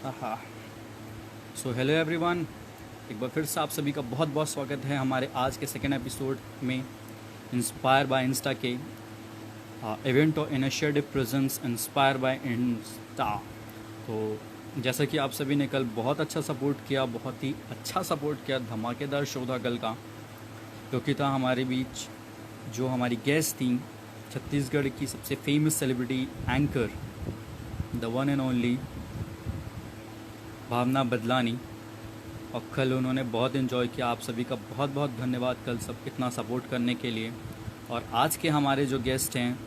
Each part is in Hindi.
हाँ। सो हेलो एवरीवन, एक बार फिर से आप सभी का बहुत बहुत स्वागत है हमारे आज के सेकेंड एपिसोड में इंस्पायर बाय इंस्टा के इवेंट और initiative presence inspire by insta. तो जैसा कि आप सभी ने कल बहुत अच्छा सपोर्ट किया, बहुत ही अच्छा सपोर्ट किया, धमाकेदार शो था कल का, क्योंकि था हमारे बीच जो हमारी गेस्ट थी, छत्तीसगढ़ की सबसे famous celebrity anchor, the one and only Bhavna Badlani. और कल उन्होंने बहुत इन्जॉय किया। आप सभी का बहुत बहुत धन्यवाद कल सब इतना सपोर्ट करने के लिए। और आज के हमारे जो गेस्ट हैं,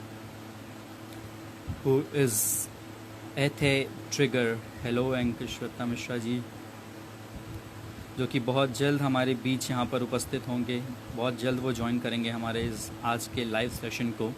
हु इज़ एथे trigger, hello anchor Shweta Mishra ji, जो कि बहुत जल्द हमारे बीच यहाँ पर उपस्थित होंगे। बहुत जल्द वो ज्वाइन करेंगे हमारे इस आज के लाइव सेशन को।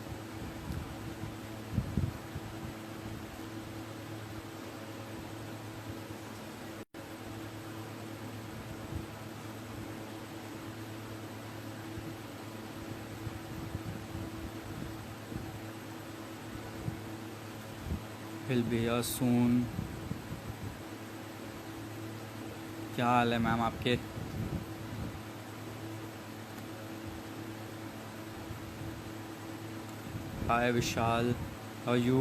विल बी हियर सून। क्या हाल है मैम आपके? हाय विशाल, हाउ यू?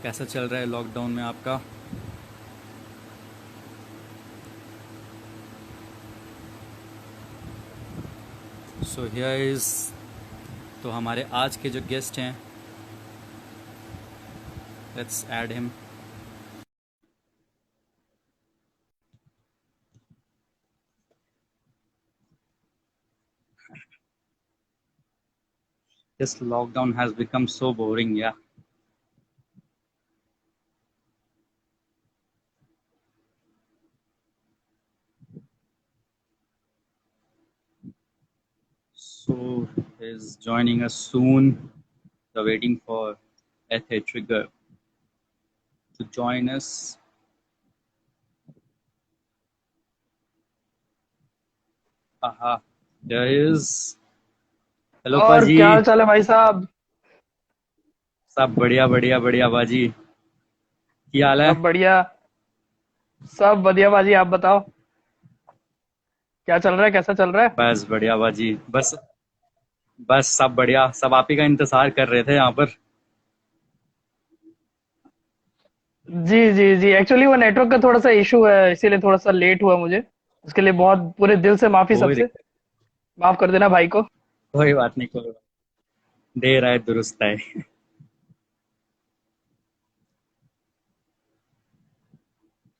कैसा चल रहा है लॉकडाउन में आपका? सो हियर इज़, तो हमारे आज के जो गेस्ट हैं, let's add him. This lockdown has become so boring, yeah. So is joining us soon. We're waiting for Ethe Trigger to join us. Aha, there is. Hello और पाजी। क्या हाल चाल है भाई साहब। सब बढ़िया बढ़िया बढ़िया बाजी। क्या हाल है? सब बढ़िया। सब बढ़िया बाजी, आप बताओ क्या चल रहा है, कैसा चल रहा है। बस बढ़िया बाजी, बस बस सब बढ़िया, सब आप ही का इंतजार कर रहे थे यहाँ पर। जी जी जी, एक्चुअली वो नेटवर्क का थोड़ा सा इशू है, इसीलिए थोड़ा सा लेट हुआ मुझे। उसके लिए बहुत पूरे दिल से माफी कोई सबसे। दिक्कत, माफ कर देना भाई को। कोई बात नहीं, कोई बात। देर आए दुरुस्त आए।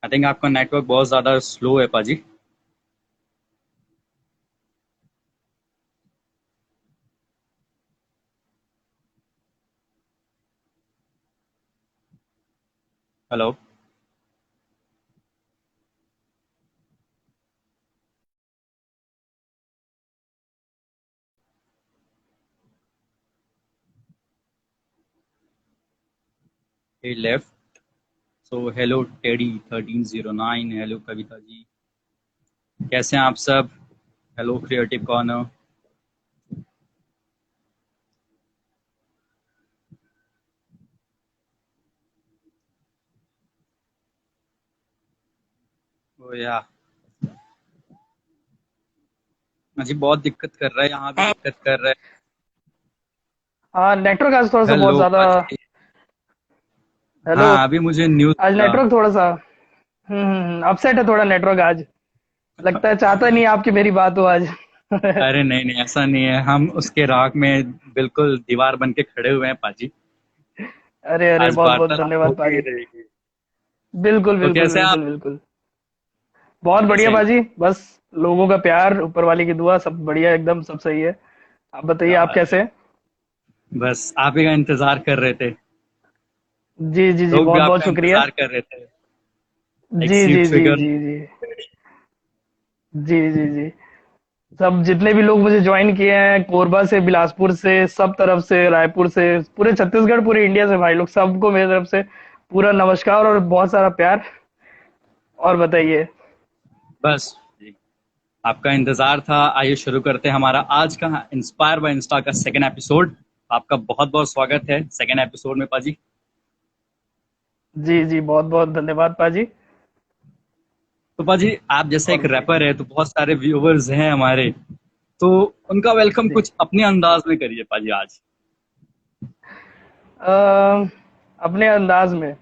आई थिंक आपका नेटवर्क बहुत ज्यादा स्लो है पाजी। Hello. he left. So hello Teddy 1309, hello Kavita ji, कैसे हैं आप सब? Hello creative corner. ओ या जी, बहुत दिक्कत कर रहा है, यहाँ भी दिक्कत कर रहा हाँ, नेटवर्क आज थोड़ा है। सा बहुत हेलो ज्यादा। पाजी। हेलो। हाँ, अभी मुझे न्यूज़ आज मिला। नेटवर्क थोड़ा सा अपसेट है थोड़ा नेटवर्क आज। लगता है चाहता नहीं आपकी मेरी बात हो आज। अरे नहीं नहीं, ऐसा नहीं है, हम उसके राग में बिल्कुल दीवार बन के खड़े हुए हैं पाजी। अरे अरे, आज बहुत बहुत वार्तालाप धन्यवाद होके ही पाजी। रहेगी। बिल्कुल तो बिल्कुल कैसे आप? बिल्कुल बिल्कुल। बहुत बढ़िया कैसे हैं? बाजी, बस लोगों का प्यार, ऊपर वाले की दुआ, सब बढ़िया एकदम, सब सही है। आप बताइए, क्या आप बात है, कैसे हैं। बस आप ही का इंतजार कर रहे थे। जी जी जी, लोग भी बहुत बहुत आपका शुक्रिया। इंतजार कर रहे थे। जी एक्सी जी जी ट्रिगर। जी जी जी जी जी। सब जितने भी लोग मुझे ज्वाइन किए हैं, कोरबा से, बिलासपुर से, सब तरफ से, रायपुर से, पूरे छत्तीसगढ़, पूरे इंडिया से भाई लोग, सबको मेरी तरफ से पूरा नमस्कार और बहुत सारा प्यार। और बताइए। बस जी, आपका इंतजार था। आइए शुरू करते हैं हमारा आज का इंस्पायर बाय इंस्टा का सेकेंड एपिसोड। आपका बहुत बहुत स्वागत है सेकेंड एपिसोड में पाजी। जी जी, बहुत बहुत धन्यवाद पाजी। तो पाजी आप जैसे एक और रैपर है तो बहुत सारे व्यूअर्स हैं हमारे, तो उनका वेलकम जी कुछ अपने अंदाज में करिए पाजी आज। अ, अपने अंदाज में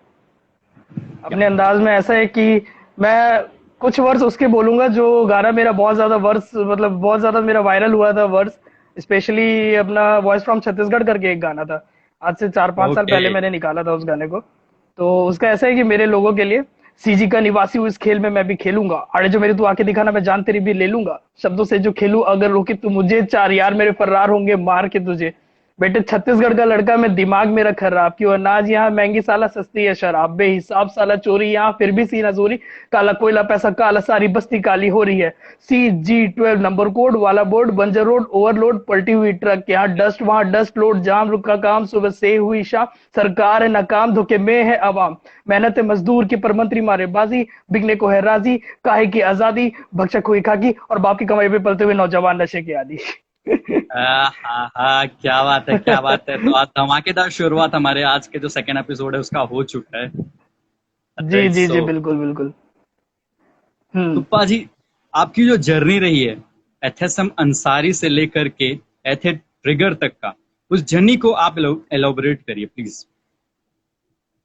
अपने अंदाज में ऐसा है कि मैं कुछ वर्ड्स उसके बोलूंगा जो गाना मेरा बहुत ज्यादा वर्ड्स मतलब बहुत ज्यादा मेरा वायरल हुआ था वर्ड्स। स्पेशली अपना वॉइस फ्रॉम छत्तीसगढ़ करके एक गाना था। आज से 4-5 साल ओके। पहले मैंने निकाला था उस गाने को। तो उसका ऐसा है कि मेरे लोगों के लिए, सीजी का निवासी हूँ, इस खेल में मैं भी खेलूंगा, अरे जो मेरी तू आके दिखाना, मैं जान तेरी भी ले लूंगा, शब्दों से जो खेलूं अगर रोके तू मुझे, चार यार मेरे फर्रार होंगे मार के तुझे। बेटे छत्तीसगढ़ का लड़का, मैं दिमाग मेरा खराब, क्यों अनाज यहाँ महंगी साला, सस्ती है शराब, बेहिसाब साला चोरी यहाँ फिर भी सीना जोरी, काला कोयला पैसा काला, सारी बस्ती काली हो रही है। CG12 नंबर कोड वाला बोर्ड, बंजर रोड ओवरलोड, पलटी हुई ट्रक, यहाँ डस्ट वहां डस्ट, लोड जाम रुका काम, सुबह से हुई शाम, सरकार है नाकाम, धोखे में है आवाम, मेहनत है मजदूर की पर मंत्री मारेबाजी, बिकने को है राजी, काहे की आजादी, भक्षक हुई खाकी, और बाप की कमाई पे पलते हुए नौजवान नशे के आदी। हाँ हाँ, क्या बात है क्या बात है। तो आज धमाकेदार शुरुआत हमारे आज के जो सेकंड एपिसोड है उसका हो चुका है। जी राइट। जी सो जी, बिल्कुल बिल्कुल। तो हम्म। पाजी आपकी जो जर्नी रही है एथेसम अंसारी से लेकर के एथे ट्रिगर तक का, उस जर्नी को आप एलोबरेट करिए प्लीज।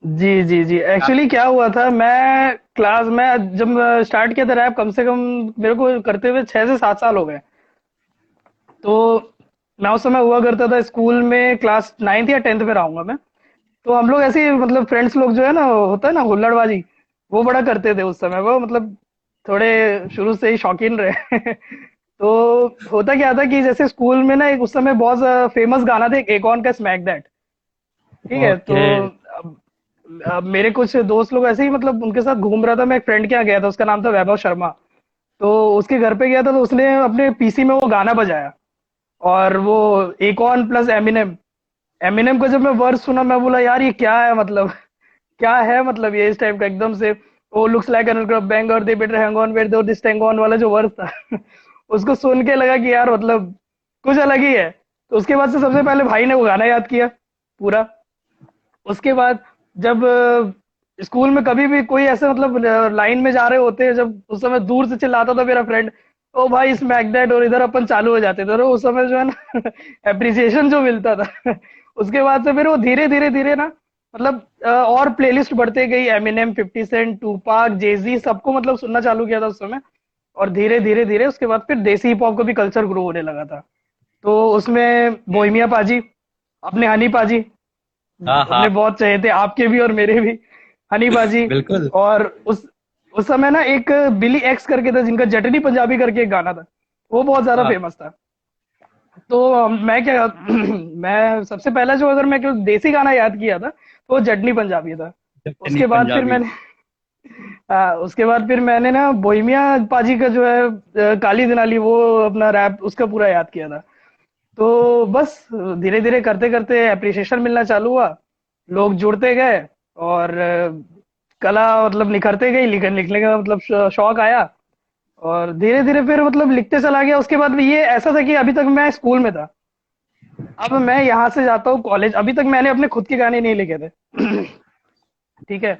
जी जी जी, आप। एक्चुअली क्या हुआ था, मैं क्लास में जब स्टार्ट किया था रैप, कम से कम मेरे को करते हुए 6 से 7 साल हो गए। तो मैं उस समय हुआ करता था स्कूल में, क्लास 9th या 10th में रहूंगा मैं। तो हम लोग ऐसे ही मतलब फ्रेंड्स लोग जो है ना, होता है ना हुल्लड़बाजी, वो बड़ा करते थे उस समय, वो मतलब थोड़े शुरू से ही शौकीन रहे। तो होता क्या था कि जैसे स्कूल में ना, एक उस समय बहुत फेमस गाना था, एक एकॉन का स्मैक दैट। ठीक है। तो ओके। अब, अब मेरे कुछ दोस्त लोग ऐसे ही मतलब उनके साथ घूम रहा था, मैं एक फ्रेंड के यहाँ गया था, उसका नाम था वैभव शर्मा। तो उसके घर पे गया था, तो उसने अपने पीसी में वो गाना बजाया, और वो एकॉन प्लस एमिनेम। एमिनेम का जब मैं वर्ड सुना, मैं बोला यार ये क्या है मतलब, क्या है मतलब ये इस टाइप का एकदम से, oh looks like an bang और they better hang on where though this tang on वाला जो वर्ड था। उसको सुन के लगा कि यार मतलब कुछ अलग ही है। तो उसके बाद से सबसे पहले भाई ने वो गाना याद किया पूरा। उसके बाद जब स्कूल में कभी भी कोई ऐसे मतलब लाइन में जा रहे होते हैं, जब उस समय दूर से चिल्लाता था मेरा फ्रेंड, ओ भाई स्मैक दैट, और इधर अपन चालू हो जाते थे, तो उस समय जो है ना, एप्रिसिएशन जो मिलता था। उसके बाद से फिर वो धीरे धीरे धीरे ना, मतलब और प्लेलिस्ट बढ़ते गई, एमिनेम, 50 सेंट, टूपाक, जेजी, सबको मतलब सुनना चालू किया था उस समय। और धीरे धीरे धीरे उसके बाद फिर देसी हिप हॉप का भी कल्चर ग्रो होने लगा था। तो उसमें बोहेमिया पाजी, अपने हनी पाजी, हाँ अपने हाँ। बहुत चहे थे, आपके भी और मेरे भी, हनी बाजी। बिल्कुल। और उस समय ना एक बिली एक्स करके था, जिनका जटनी पंजाबी करके एक गाना था, वो बहुत ज्यादा हाँ। फेमस था। तो मैं क्या, मैं सबसे पहला जो, अगर मैं कोई देसी गाना याद किया था तो वो जटनी पंजाबी था। जटनी उसके बाद फिर पंजाबी। मैंने, उसके बाद फिर मैंने ना बोहिमिया पाजी का जो है काली दिनाली, वो अपना रैप उसका पूरा याद किया था। तो बस धीरे धीरे करते करते अप्रिसिएशन मिलना चालू हुआ, लोग जुड़ते गए, और कला मतलब निखरते गई, लिखने का मतलब शौक आया, और धीरे धीरे फिर मतलब लिखते चला गया। उसके बाद भी ये ऐसा था कि अभी तक मैं स्कूल में था, अब मैं यहाँ से जाता हूँ कॉलेज, अभी तक मैंने अपने खुद के गाने नहीं लिखे थे। ठीक है।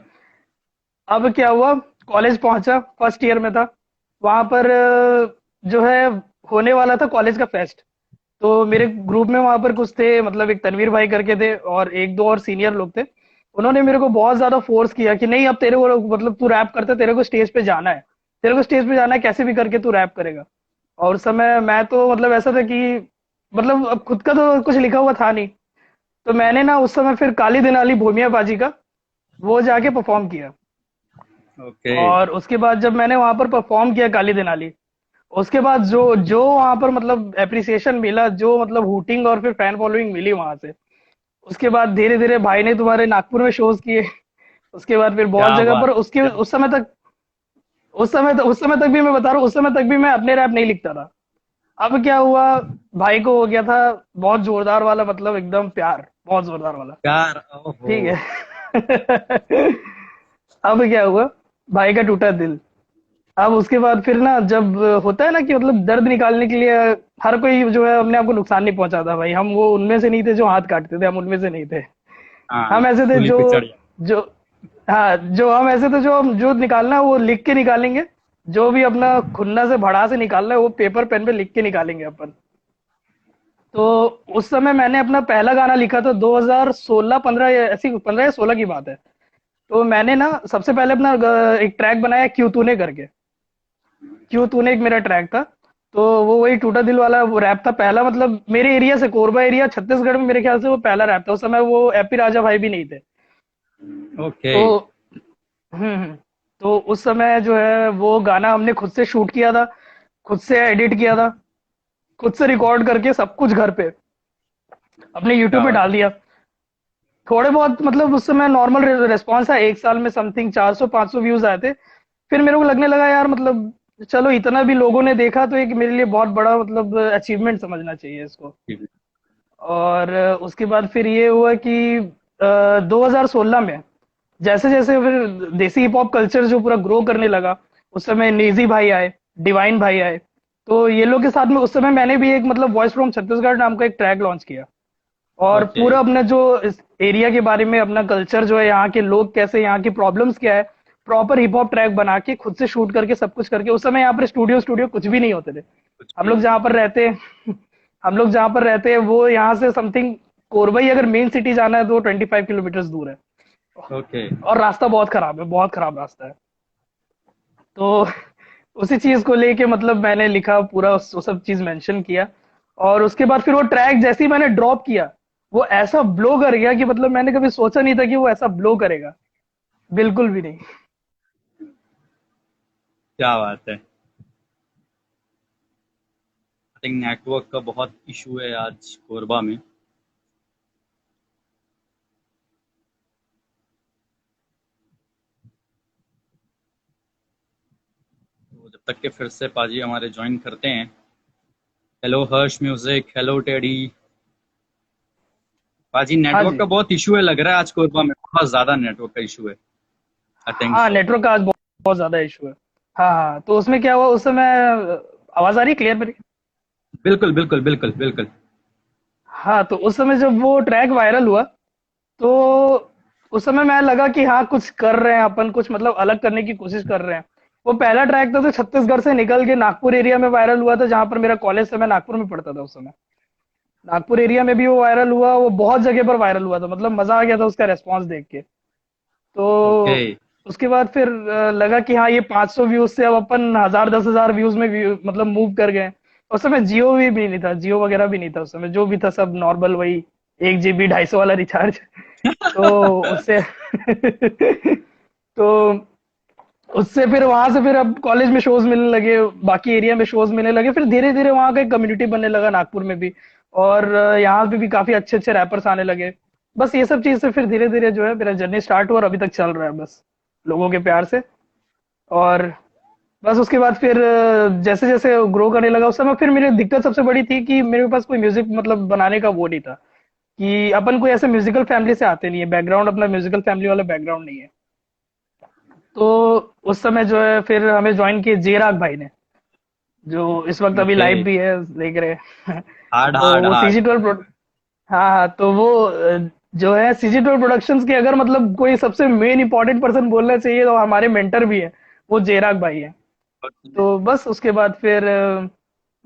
अब क्या हुआ, कॉलेज पहुंचा, फर्स्ट ईयर में था, वहां पर जो है होने वाला था कॉलेज का फेस्ट। तो मेरे ग्रुप में वहां पर कुछ थे, मतलब एक तनवीर भाई करके थे, और एक दो और सीनियर लोग थे। उन्होंने मेरे को बहुत ज्यादा फोर्स किया कि नहीं अब तेरे को मतलब तू रैप करता है, तेरे को स्टेज पे जाना है, तेरे को स्टेज पे जाना है, कैसे भी करके तू रैप करेगा। और उस समय मैं तो मतलब ऐसा था कि मतलब अब खुद का तो कुछ लिखा हुआ था नहीं। तो मैंने ना उस समय फिर काली दिनाली भूमिया बाजी का वो जाके परफॉर्म किया। ओके। और उसके बाद जब मैंने वहां पर परफॉर्म किया काली दिनाली, उसके बाद जो जो वहां पर मतलब एप्रिसिएशन मिला, जो मतलब हुटिंग और फिर फैन फॉलोइंग मिली वहां से, उसके बाद धीरे धीरे भाई ने तुम्हारे नागपुर में शोज किए। उसके बाद फिर बहुत क्या जगह बात पर, है उसके क्या। उस समय तक भी मैं बता रहा हूँ, उस समय तक भी मैं अपने रैप नहीं लिखता था। अब क्या हुआ, भाई को हो गया था बहुत जोरदार वाला, मतलब एकदम प्यार, बहुत जोरदार वाला। यार ओहो। ठीक है। अब क्या हुआ, भाई का टूटा दिल। अब उसके बाद फिर ना, जब होता है ना कि मतलब दर्द निकालने के लिए हर कोई जो है अपने आप को नुकसान नहीं पहुंचाता भाई, हम वो उनमें से नहीं थे जो हाथ काटते थे, हम उनमें से नहीं थे। हाँ। हम ऐसे थे सूली जो पे चढ़ जा। जो हाँ, जो हम ऐसे तो जो निकालना है वो लिख के निकालेंगे। जो भी अपना खुन्ना से भड़ा से निकालना है वो पेपर पेन पे लिख के निकालेंगे अपन। तो उस समय मैंने अपना पहला गाना लिखा था 2016-15, ऐसी 15 या 16 की बात है। तो मैंने ना सबसे पहले अपना एक ट्रैक बनाया, क्यों तूने करके। क्यों तूने एक मेरा ट्रैक था। तो वो वही टूटा दिल वाला वो रैप था पहला, मतलब मेरे एरिया से, कोरबा एरिया छत्तीसगढ़ में, मेरे ख्याल से वो पहला रैप था। उस समय वो एपी राजा भाई भी नहीं थे। ओके। तो तो उस समय जो है वो गाना हमने खुद से शूट किया था, खुद से एडिट किया था, खुद से रिकॉर्ड करके सब कुछ घर पे अपने यूट्यूब क्या पे बात डाल दिया। थोड़े बहुत मतलब उस समय नॉर्मल रिस्पॉन्स है, एक साल में समथिंग 400-500 व्यूज आए थे। फिर मेरे को लगने लगा यार, मतलब चलो इतना भी लोगों ने देखा तो एक मेरे लिए बहुत बड़ा मतलब अचीवमेंट समझना चाहिए इसको। है। और उसके बाद फिर ये हुआ कि 2016 में जैसे जैसे फिर देसी हिप हॉप कल्चर जो पूरा ग्रो करने लगा, उस समय नेजी भाई आए, डिवाइन भाई आए। तो ये लोग के साथ में उस समय मैंने भी एक मतलब वॉइस फ्रॉम छत्तीसगढ़ नाम का एक ट्रैक लॉन्च किया। और ओके। पूरा अपना जो इस एरिया के बारे में, अपना कल्चर जो है, यहाँ के लोग कैसे, यहाँ की प्रॉब्लम्स क्या है, प्रॉपर हिप हॉप ट्रैक बना के खुद से शूट करके सब कुछ करके। उस समय यहाँ पर स्टूडियो स्टूडियो कुछ भी नहीं होते थे। कुछ हम भी लोग नहीं जहाँ है। पर रहते हैं हम लोग जहाँ पर रहते हैं वो यहाँ से समथिंग, कोरबई अगर मेन सिटी जाना है तो 25 किलोमीटर दूर है। ओके। और रास्ता बहुत खराब है, बहुत खराब रास्ता है। तो उसी चीज को लेके मतलब मैंने लिखा पूरा, वो सब चीज मेंशन किया। और उसके बाद फिर वो ट्रैक जैसे ही मैंने ड्रॉप किया, वो ऐसा ब्लो कर गया कि मतलब मैंने कभी सोचा नहीं था कि वो ऐसा ब्लो करेगा। बिल्कुल भी नहीं। क्या बात है। आई थिंक नेटवर्क का बहुत इशू है आज कोरबा में। तो जब तक के फिर से पाजी हमारे ज्वाइन करते हैं। हेलो हर्ष म्यूजिक, हेलो टेडी। पाजी हाँ नेटवर्क जी। का बहुत इशू है लग रहा है आज कोरबा में, बहुत ज्यादा नेटवर्क का इशू है। आई थिंक हाँ, सो। नेटवर्क का आज बहुत, बहुत ज्यादा इशू है। हाँ हाँ, तो उसमें क्या हुआ उस समय, आवाज आ रही है क्लियर मेरी? बिल्कुल बिल्कुल बिल्कुल बिल्कुल। हाँ, तो उस समय जब वो ट्रैक वायरल हुआ, तो उस समय मैं लगा कि हाँ कुछ कर रहे हैं अपन, कुछ मतलब अलग करने की कोशिश कर रहे हैं। वो पहला ट्रैक था तो छत्तीसगढ़ से निकल के नागपुर एरिया में वायरल हुआ था, जहां पर मेरा कॉलेज था, मैं नागपुर में पढ़ता था उस समय। नागपुर एरिया में भी वो वायरल हुआ, वो बहुत जगह पर वायरल हुआ था, मतलब मजा आ गया था उसका रेस्पॉन्स देख के। ओके। तो उसके बाद फिर लगा कि हाँ ये 500 व्यूज से अब अपन 1000-10,000 व्यूज में मतलब मूव कर गए। उस समय जियो भी नहीं था, जियो वगैरह भी नहीं था उस समय, जो भी था सब नॉर्मल वही 1 GB 250 वाला रिचार्ज। तो उससे तो उससे फिर वहां से फिर अब कॉलेज में शोज मिलने लगे, बाकी एरिया में शोज मिलने लगे, फिर धीरे धीरे वहां का एक कम्युनिटी बनने लगा नागपुर में भी। और यहाँ पे भी काफी अच्छे अच्छे रैपर्स आने लगे। बस ये सब चीज से फिर धीरे धीरे जो है मेरा जर्नी स्टार्ट हुआ और अभी तक चल रहा है, बस लोगों के प्यार से। और बस उसके बाद फिर जैसे जैसे ग्रो करने लगा उस समय, फिर मेरी दिक्कत सबसे बड़ी थी कि मेरे पास कोई म्यूजिक मतलब बनाने का वो नहीं था, कि अपन कोई ऐसे म्यूजिकल फैमिली से आते नहीं है, बैकग्राउंड अपना म्यूजिकल फैमिली वाला बैकग्राउंड नहीं है। तो उस समय जो है फिर हमें ज्वाइन किए जे राग भाई ने, जो इस वक्त अभी ओके। लाइव भी है, देख रहे हैं। हार्ड तो हार्ड वो हार्ड। CG12 हाँ हाँ, तो वो जो है CG12 प्रोडक्शंस के अगर मतलब कोई सबसे मेन इंपॉर्टेंट पर्सन बोलना चाहिए तो हमारे मेंटर भी है, वो जे राग भाई है। तो बस उसके बाद फिर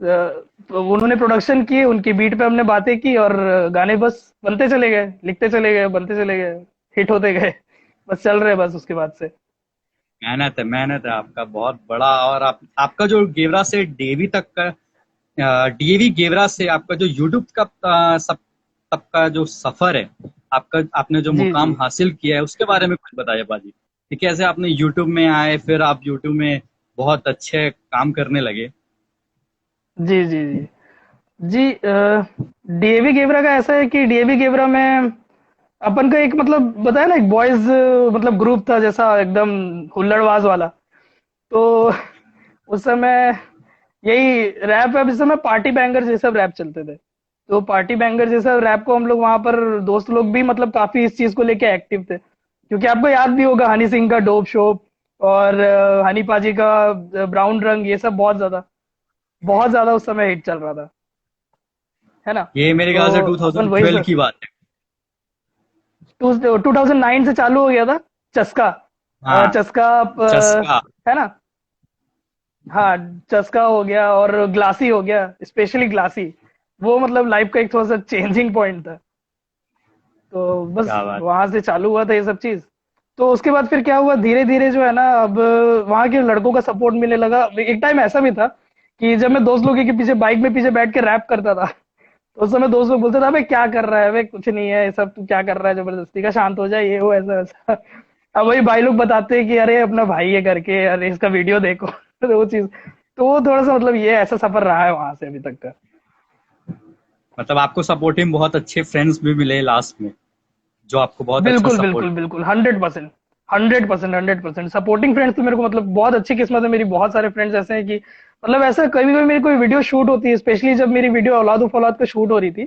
तो उन्होंने प्रोडक्शन की, उनकी बीट पे हमने बातें की और गाने बस बनते चले गए, लिखते चले गए, बनते चले गए, हिट होते गए। बस चल रहे बस उसके बाद से। मेहनत है आपका बहुत बड़ा। और आपका जो गेवरा से डेवी तक का, डीएवी गेवरा से आपका जो यूट्यूब का सब तब का जो सफर है, आपका आपने जो जी मुकाम जी हासिल किया है उसके बारे में कुछ बताइए बाजी, कि कैसे आपने यूट्यूब में आए, फिर आप यूट्यूब में बहुत अच्छे काम करने लगे। जी जी जी जी डीएवी गेवरा का ऐसा है कि डीएवी गेवरा में अपन का एक मतलब बताया ना, एक बॉयज मतलब ग्रुप था जैसा, एकदम हुल्लड़बाज वाला। तो उस समय यही रैप वैप, इस समय पार्टी बैंगर जैसा रैप चलते थे। तो पार्टी बैंगर जैसा रैप को हम लोग वहां पर दोस्त लोग भी मतलब काफी इस चीज को लेके एक्टिव थे, क्योंकि आपको याद भी होगा हनी सिंह का डोप शोप, और हनी पाजी का ब्राउन रंग, ये सब बहुत ज्यादा उस समय हिट चल रहा था, है ना। ये मेरे तो ख्याल से अपन वही 2012 सब की बात है। 2009 से चालू हो गया था। चस्का। हाँ, चस्का चस्का। है ना। हाँ, चस्का हो गया और ग्लासी हो गया, स्पेशली ग्लासी। वो मतलब लाइफ का एक थोड़ा सा चेंजिंग पॉइंट था। तो बस क्या बात। वहां से चालू हुआ था ये सब चीज। तो उसके बाद फिर क्या हुआ, धीरे धीरे जो है ना, अब वहां के लड़कों का सपोर्ट मिलने लगा। एक टाइम ऐसा भी था कि जब मैं दोस्त लोगों के पीछे बाइक में पीछे बैठ के रैप करता था, तो उस समय दोस्त लोग बोलते थे, अबे क्या कर रहा है, अबे कुछ नहीं है ये सब, तू क्या कर रहा है जबरदस्ती का, शांत हो जाए, ये हो ऐसा वैसा। अब वही भाई लोग बताते हैं कि अरे अपना भाई है करके, अरे इसका वीडियो देखो। तो वो चीज, तो वो थोड़ा सा मतलब ये ऐसा सफर रहा है वहां से अभी तक का। मतलब आपको सपोर्टिंग बहुत अच्छे फ्रेंड्स भी मिले लास्ट में, जो आपको बहुत अच्छा बिल्कुल सपोर्ट। बिल्कुल बिल्कुल, 100%। 100%, 100% सपोर्टिंग फ्रेंड्स तो मेरे को मतलब बहुत अच्छी किस्मत है मेरी। बहुत सारे फ्रेंड्स ऐसे हैं कि मतलब ऐसा कभी कभी मेरी कोई वीडियो शूट होती है, स्पेशली जब मेरी वीडियो औलाद फौलाद पे शूट हो रही थी,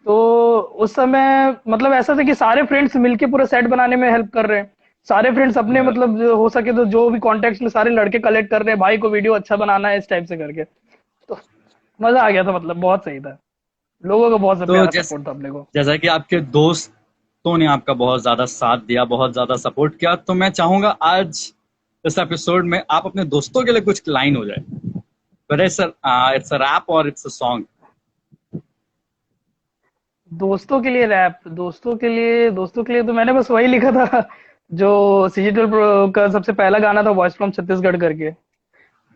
तो उस समय मतलब ऐसा था कि सारे फ्रेंड्स मिलके पूरा सेट बनाने में हेल्प कर रहे हैं। सारे फ्रेंड्स अपने मतलब जो हो सके तो जो भी कॉन्टेक्ट में सारे लड़के कलेक्ट कर रहे हैं, भाई को वीडियो अच्छा बनाना है इस टाइप से करके। तो मजा आ गया था, मतलब बहुत सही था। लोगों का बहुत तो प्यारा सपोर्ट था अपने को। जैसा कि आपके दोस्तों ने आपका बहुत ज्यादा साथ दिया, बहुत ज्यादा सपोर्ट किया, तो मैं चाहूंगा आज इस एपिसोड में आप अपने दोस्तों के लिए कुछ लाइन हो जाए। Whether it's a rap or it's a song. दोस्तों के लिए रैप, दोस्तों के लिए तो मैंने बस वही लिखा था जो सीजी ट्वेल्व का सबसे पहला गाना था, वॉइस फ्रॉम छत्तीसगढ़ करके, ओके।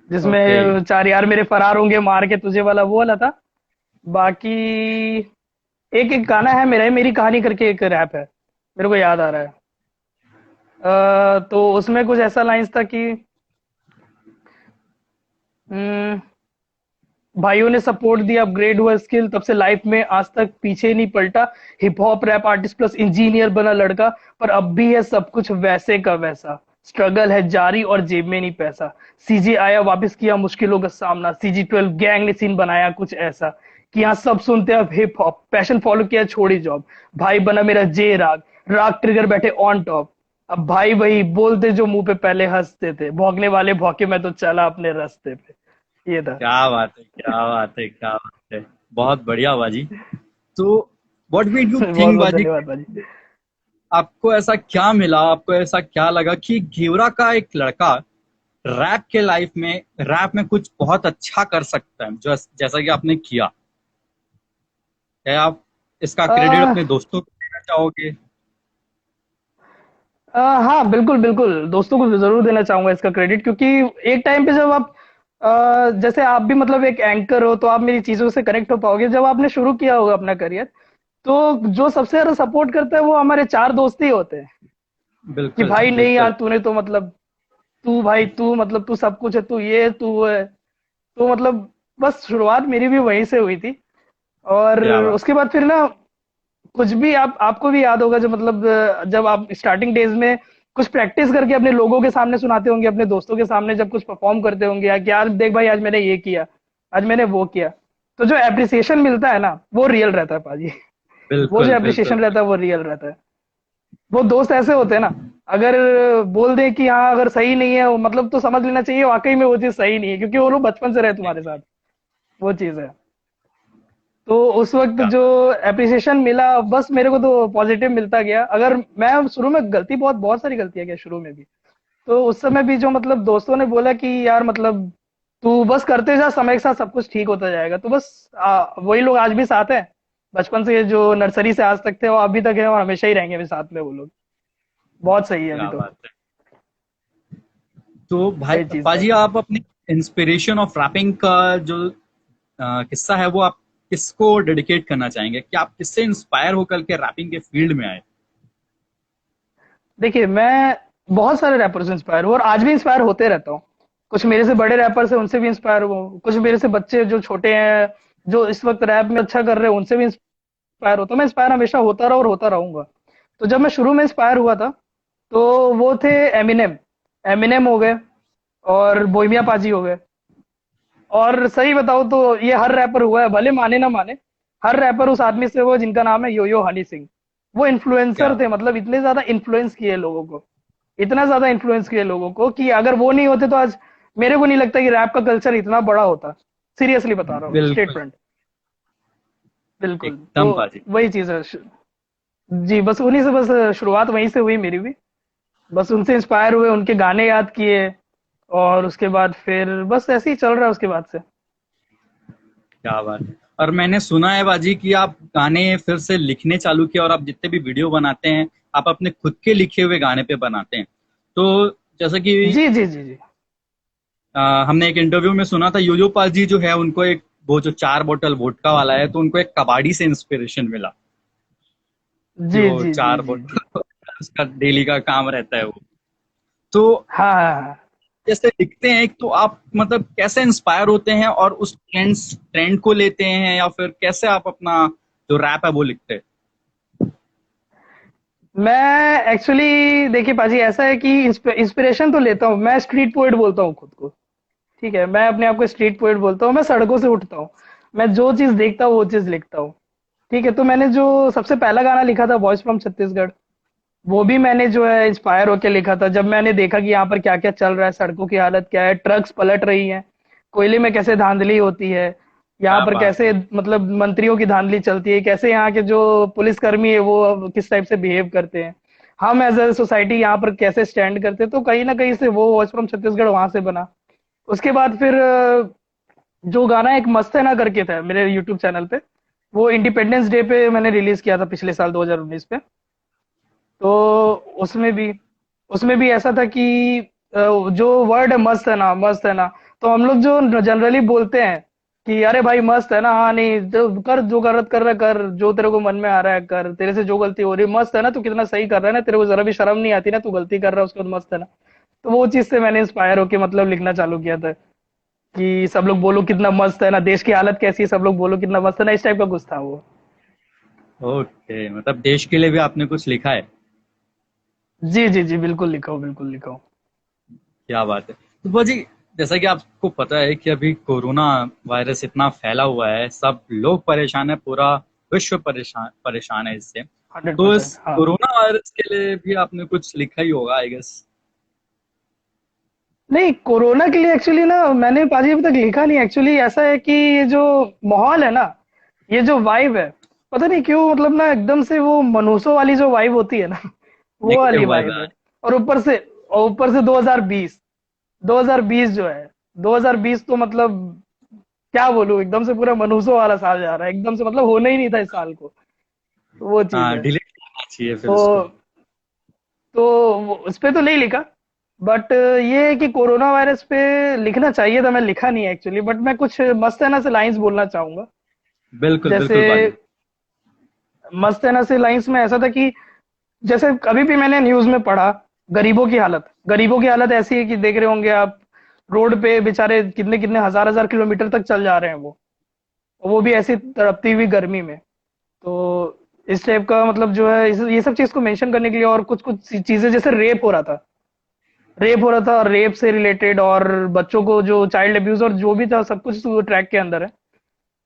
जिसमें चार यार मेरे फरार होंगे मार के तुझे वाला, वो वाला था। बाकी एक एक गाना है मेरा, मेरी कहानी करके एक रैप है, मेरे को याद आ रहा है। तो उसमें कुछ ऐसा लाइंस था कि हम्म, भाइयों ने सपोर्ट दिया, अपग्रेड हुआ स्किल, तब से लाइफ में आज तक पीछे नहीं पलटा। Hip hop rap artist plus engineer बना लड़का, पर अब भी है सब कुछ वैसे का वैसा। स्ट्रगल है जारी और जेब में नहीं पैसा। सीजे आया वापस किया मुश्किलों का सामना, सीजी 12 गैंग ने सीन बनाया कुछ ऐसा कि यहाँ सब सुनते हैं अब हिप हॉप। पैशन फॉलो किया छोड़ी जॉब, भाई बना मेरा जे राग, राग ट्रिगर बैठे ऑन टॉप। अब भाई वही बोलते जो मुंह पे पहले हंसते थे, भौंकने वाले भौंके, मैं तो चला अपने रास्ते पे। ये था। क्या बात है, क्या बात है, क्या बात है। बहुत बढ़िया बाजी। तो व्हाट मेड यू बहुत थिंक बहुत बाजी, धन्यवाद भाजी। आपको ऐसा क्या मिला, आपको ऐसा क्या लगा कि घेवरा का एक लड़का रैप के लाइफ में, रैप में कुछ बहुत अच्छा कर सकता है, जो जैसा कि आपने किया। क्या आप इसका क्रेडिट आ, अपने दोस्तों को देना चाहोगे? हाँ बिल्कुल बिल्कुल, दोस्तों को जरूर देना चाहूंगा इसका क्रेडिट, क्योंकि एक टाइम पे जब आप जैसे आप भी मतलब एक एंकर हो, तो आप मेरी चीजों से कनेक्ट हो पाओगे। जब आपने शुरू किया होगा अपना करियर, तो जो सबसे ज्यादा सपोर्ट करता है वो हमारे चार दोस्त ही होते हैं कि बिल्कुल, भाई नहीं यार बिल्कुल। तूने तो मतलब, तू भाई तू मतलब तू सब कुछ है, तू ये तू वो है। तो मतलब बस शुरुआत मेरी भी वहीं से हुई थी। और क्या बात। उसके बाद फिर ना, कुछ भी आपको भी याद होगा, जब मतलब जब आप स्टार्टिंग डेज में कुछ प्रैक्टिस करके अपने लोगों के सामने सुनाते होंगे, अपने दोस्तों के सामने जब कुछ परफॉर्म करते होंगे, या कि यार देख भाई आज मैंने ये किया, आज मैंने वो किया, तो जो एप्रिसिएशन मिलता है ना, वो रियल रहता है पाजी। वो जो बिल्कुल, बिल्कुल, एप्रिसिएशन रहता है वो रियल रहता है। वो दोस्त ऐसे होते हैं ना, अगर बोल दे कि हाँ अगर सही नहीं है वो, मतलब तो समझ लेना चाहिए वाकई में वो चीज सही नहीं है, क्योंकि वो लोग बचपन से रहे तुम्हारे साथ। वो चीज है। तो उस वक्त क्या जो बात। एप्रिसिएशन मिला, बस मेरे को तो पॉजिटिव मिलता गया। अगर मैं शुरू में गलती, बहुत सारी गलतियां किया शुरू में भी, तो उस समय भी जो मतलब दोस्तों ने बोला कि यार मतलब तू बस करते जा, समय के साथ सब कुछ ठीक होता जाएगा, तो बस वही लोग आज भी साथ हैं। बचपन से जो नर्सरी से आज तक थे वो अभी तक है, और हमेशा ही रहेंगे भी साथ में वो लोग। बहुत सही है अभी क्या तो। बात है। तो भाई वही चीज था। पाजी, आप अपनी इंस्पिरेशन ऑफ रैपिंग का जो किस्सा है, वो आप किसको डेडिकेट करना चाहेंगे, कि आप किससे इंस्पायर होकर के रैपिंग के फील्ड में आए? देखिए मैं बहुत सारे रैपर से इंस्पायर हूँ और आज भी इंस्पायर होते रहता हूँ। कुछ मेरे से बड़े रैपर्स हैं उनसे भी इंस्पायर हुआ हूँ, कुछ मेरे से बच्चे जो छोटे हैं जो इस वक्त रैप में अच्छा कर रहे हैं उनसे भी इंस्पायर होता हूँ। मैं इंस्पायर हमेशा होता रहा और होता रहूंगा। तो जब मैं शुरू में इंस्पायर हुआ था, तो वो थे एमिनेम। एमिनेम हो गए, और बोहेमिया पाजी हो गए। और सही बताओ तो ये हर रैपर हुआ है, भले माने ना माने, हर रैपर उस आदमी से हुआ जिनका नाम है योयो हनी सिंह। वो क्या इन्फ्लुएंसर थे, बात। मतलब इतने ज्यादा इन्फ्लुएंस किए लोगों को, इतना ज्यादा इन्फ्लुएंस किए लोगों को कि अगर वो नहीं होते तो आज मेरे को नहीं लगता कि रैप का कल्चर इतना बड़ा होता। सीरियसली बता रहा हूँ, बिल्कुल, स्टेटमेंट। बिल्कुल। तो एकदम पाजी। वही चीज है। जी बस उन्हीं से, बस शुरुआत वहीं से हुई मेरी भी। बस उनसे इंस्पायर हुए, उनके गाने याद किए, और उसके बाद फिर बस ऐसे ही चल रहा है उसके बाद से। क्या बात है। और मैंने सुना है बाजी कि आप गाने फिर से लिखने चालू किए और आप जितने भी वीडियो बनाते हैं आप अपने खुद के लिखे हुए गाने पे बनाते हैं। तो जैसा कि जी जी जी जी। हमने एक इंटरव्यू में सुना था योयो पाल जी जो है उनको एक वो जो 4 बोतल वोडका वाला है तो उनको एक कबाड़ी से इंस्पिरेशन मिला कि जी वो जी जी चार जी जी। बोतल उसका डेली का काम रहता है वो। तो हाँ हाँ हाँ। जैसे लिखते हैं तो आप मतलब कैसे इंस्पायर होते हैं और उस ट्रेंड को लेते हैं या फिर कैसे आप अपना जो रैप है वो लिखते हैं। मैं एक्चुअली देखिए पाजी, ऐसा है कि इंस्पिरेशन तो लेता हूँ, मैं स्ट्रीट पोएट बोलता हूँ खुद को। ठीक है, मैं अपने आप को स्ट्रीट पोएट बोलता हूँ, मैं सड़कों से उठता हूँ। मैं जो चीज देखता हूँ वो चीज लिखता हूँ। ठीक है, तो मैंने जो सबसे पहला गाना लिखा था, वॉइस फ्रॉम छत्तीसगढ़, वो भी मैंने जो है इंस्पायर होकर लिखा था, जब मैंने देखा कि यहाँ पर क्या क्या चल रहा है, सड़कों की हालत क्या है, ट्रक्स पलट रही हैं, कोयले में कैसे धांधली होती है, यहाँ क्या पर बात कैसे है। मतलब मंत्रियों की धांधली चलती है, कैसे यहाँ के जो पुलिसकर्मी है वो अब किस टाइप से बिहेव करते हैं, हम एज ए सोसाइटी यहाँ पर कैसे स्टैंड करते हैं, तो कहीं ना कहीं से वो वॉइस फ्रॉम छत्तीसगढ़ वहां से बना। उसके बाद फिर जो गाना एक मस्त है ना करके था मेरे यूट्यूब चैनल पे, वो इंडिपेंडेंस डे पे मैंने रिलीज किया था पिछले साल 2019 पे। तो उसमें भी ऐसा था कि जो वर्ड है मस्त है ना, मस्त है ना, तो हम लोग जो जनरली बोलते हैं कि अरे भाई मस्त है ना, हाँ नहीं जो कर, जो गलत कर रहा है कर, जो तेरे को मन में आ रहा है कर, तेरे से जो गलती हो रही है मस्त है ना, तू कितना सही कर रहा है ना, तेरे को जरा भी शर्म नहीं आती ना, तू गलती कर रहा है उसके बाद मस्त है ना। तो वो चीज से मैंने इंस्पायर होकर मतलब लिखना चालू किया था कि सब लोग बोलो कितना मस्त है ना, देश की हालत कैसी है, सब लोग बोलो कितना मस्त है ना, इस टाइप का कुछ था वो। ओके मतलब देश के लिए भी आपने कुछ लिखा है। जी जी जी, बिल्कुल लिखा हूँ, बिल्कुल लिखा हूँ। क्या बात है। तो बाजी जैसा कि आपको पता है कि अभी कोरोना वायरस इतना फैला हुआ है सब लोग परेशान है पूरा विश्व परेशान परेशान है इससे। हंड्रेड तो परसेंट इस हाँ। कोरोना वायरस के लिए भी आपने कुछ लिखा ही होगा आई गेस। नहीं, कोरोना के लिए एक्चुअली ना मैंने पाजी अभी तक लिखा नहीं। एक्चुअली ऐसा है कि ये जो माहौल है ना, ये जो वाइब है, पता नहीं क्यों मतलब ना एकदम से वो मनुष्यों वाली जो वाइब होती है ना वो वाली नेगेटिव वाइब वाइब है। है। और ऊपर से 2020 जो है, 2020 तो मतलब क्या बोलूं, एकदम से पूरा मनुष्यों वाला साल जा रहा है, एकदम से मतलब होना ही नहीं था इस साल को। तो वो चीज हाँ है। डिलीट करना चाहिए फिर तो उसको। तो उस पे तो नहीं लिखा, बट ये है कि कोरोना वायरस पे लिखना चाहिए था, मैं लिखा नहीं एक्चुअली, बट मैं कुछ मस्ताना से लाइंस बोलना चाहूंगा। बिल्कुल जैसे बिल्कुल बाजी। मस्ताना से लाइंस में ऐसा था कि जैसे कभी भी मैंने न्यूज में पढ़ा, गरीबों की हालत ऐसी है कि देख रहे होंगे आप, रोड पे बेचारे कितने कितने हजार हजार किलोमीटर तक चल जा रहे हैं वो भी ऐसी तड़पती हुई गर्मी में। तो इस टाइप का मतलब जो है ये सब चीज को मेंशन करने के लिए, और कुछ कुछ चीजें जैसे रेप हो रहा था और रेप से रिलेटेड, और बच्चों को जो चाइल्ड अब्यूज और जो भी था सब कुछ ट्रैक के अंदर है।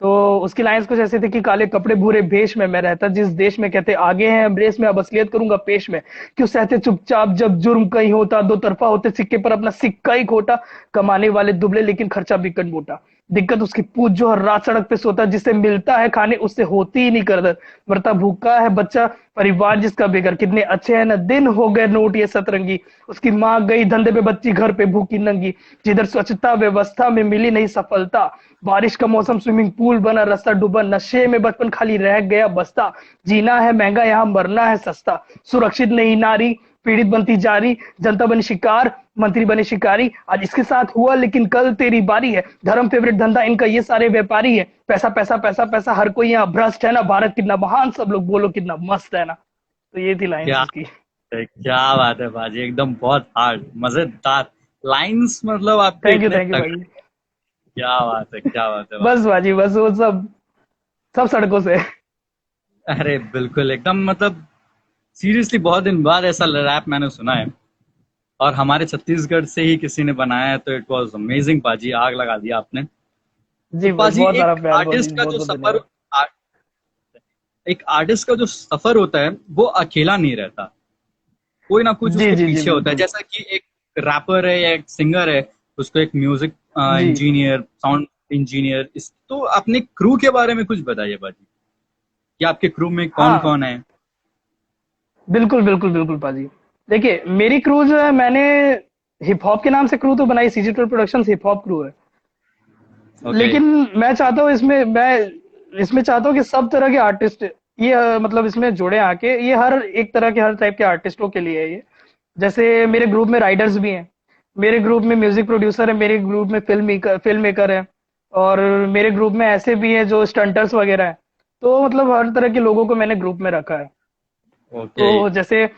तो उसकी लाइंस कुछ ऐसे थे कि काले कपड़े भूरे भेष में मैं रहता जिस देश में, कहते आगे हैं अमरेश में, अब असलियत करूंगा पेश में, क्यों सहते चुपचाप जब जुर्म कहीं होता, दो तरफा होते सिक्के पर अपना सिक्का ही खोटा, कमाने वाले दुबले लेकिन खर्चा बिकट मोटा, दिक्कत उसकी पूछ जो हर रात सड़क पे सोता, जिससे मिलता है खाने उससे होती ही नहीं करदर, मरता भूखा है बच्चा परिवार जिसका बेघर, कितने अच्छे हैं ना दिन हो गए नोट ये सतरंगी, उसकी माँ गई धंधे पे बच्ची घर पे भूखी नंगी, जिधर स्वच्छता व्यवस्था में मिली नहीं सफलता, बारिश का मौसम स्विमिंग पूल बना रास्ता डूबा, नशे में बचपन खाली रह गया बस्ता, जीना है महंगा यहाँ मरना है सस्ता, सुरक्षित नहीं नारी पीड़ित बनती जा रही, जनता बनी शिकार मंत्री बने शिकारी, आज इसके साथ हुआ लेकिन कल तेरी बारी है, धर्म फेवरेट धंधा इनका ये सारे व्यापारी है, पैसा पैसा पैसा पैसा हर कोई यहाँ भ्रष्ट है ना, भारत कितना महान सब लोग बोलो कितना मस्त है ना। तो ये थी लाइन्स क्या उसकी। क्या बात है बाजी एकदम बहुत हार्ड मजेदार लाइंस मतलब आपके इतने थैंक यू भाई। तगड़े। क्या बात है बस बाजी। बाजी, बस वो सब सब सड़कों से। अरे बिल्कुल एकदम मतलब सीरियसली बहुत दिन बाद ऐसा रैप मैंने सुना है और हमारे छत्तीसगढ़ से ही किसी ने बनाया है तो इट वाज अमेजिंग पाजी आग लगा दिया आपने। तो जी भाई, पाजी बहुत सारा एक प्यार, बहुत आर्टिस्ट का बहुत जो बहुत सफर धन्यवाद। आ- एक आर्टिस्ट का जो सफर होता है वो अकेला नहीं रहता कोई ना कुछ जी उसके जी जी पीछे होता है बिल्कुल। जैसा कि एक रैपर है या एक सिंगर है उसको एक म्यूजिक जी इंजीनियर साउंड इंजीनियर इस तो अपने क्रू के बारे में कुछ बताइए बाजी कि आपके क्रू में कौन हाँ, कौन है। बिल्कुल बिल्कुल बिल्कुल पाजी। देखिए मेरी क्रू जो है, मैंने हिप हॉप के नाम से क्रू तो बनाई, CG12 productions hip hop crew है। ओके। लेकिन मैं चाहता हूँ इसमें, मैं इसमें चाहता हूँ कि सब तरह के आर्टिस्ट ये मतलब इसमें जुड़े आके, ये हर एक तरह के, हर टाइप के आर्टिस्टों के लिए है ये। जैसे मेरे ग्रुप में राइडर्स भी हैं, मेरे ग्रुप में म्यूजिक प्रोड्यूसर है, मेरे ग्रुप में फिल्म मेकर है, और मेरे ग्रुप में ऐसे भी हैं जो स्टंटर्स वगैरह हैं। तो मतलब हर तरह के लोगों को मैंने ग्रुप में रखा है। ओके। तो जैसे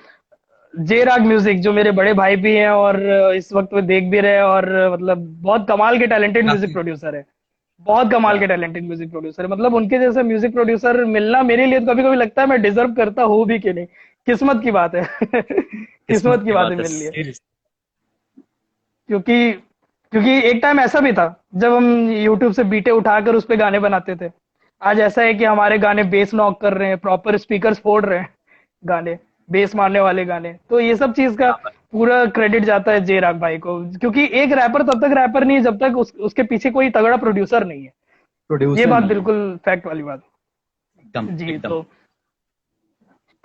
जे राग म्यूजिक जो मेरे बड़े भाई भी हैं, और इस वक्त वो देख भी रहे हैं, और मतलब बहुत कमाल के टैलेंटेड म्यूजिक प्रोड्यूसर है। बहुत कमाल क्या के टैलेंटेड म्यूजिक प्रोड्यूसर है, मतलब उनके जैसे म्यूजिक प्रोड्यूसर मिलना मेरे लिए तो कभी कभी लगता है मैं डिजर्व करता हूँ भी कि नहीं। किस्मत की बात है। किस्मत किस्मत की की बात है बात है, मिल लिया। सीरियस। क्योंकि क्योंकि एक टाइम ऐसा भी था जब हम यूट्यूब से बीटे उठाकर उस पे गाने बनाते थे। आज ऐसा है कि हमारे गाने बेस नॉक कर रहे हैं, प्रॉपर स्पीकर्स फोड़ रहे हैं गाने, बेस मारने वाले गाने। तो ये सब चीज का क्या बात। पूरा क्रेडिट जाता है जे राग भाई को, क्योंकि एक रैपर तब तक रैपर नहीं है जब तक उसके पीछे कोई तगड़ा प्रोड्यूसर नहीं है। ये प्रोड्यूसर बात नहीं है। बिल्कुल फैक्ट वाली बात एकदम है जी। एकदम।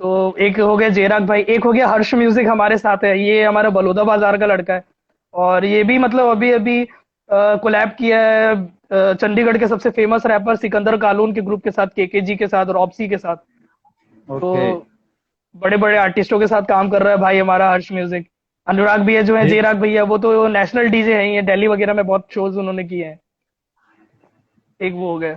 तो एक हो गया जयराग भाई, एक हो गया हर्ष म्यूजिक हमारे साथ है, ये हमारा बलौदा बाजार का लड़का है। और ये भी मतलब अभी अभी कोलैब किया है चंडीगढ़ के सबसे फेमस रैपर सिकंदर कालून के ग्रुप के साथ, केके के साथ, रॉब्सी के साथ। ओके। तो बड़े बड़े आर्टिस्टों के साथ काम कर रहा है भाई हमारा हर्ष म्यूजिक। अनुराग भैया जो है, ये जयराग भैया, वो तो नेशनल डीजे है, ये दिल्ली वगैरह में बहुत शोज उन्होंने किए हैं। एक वो हो गया।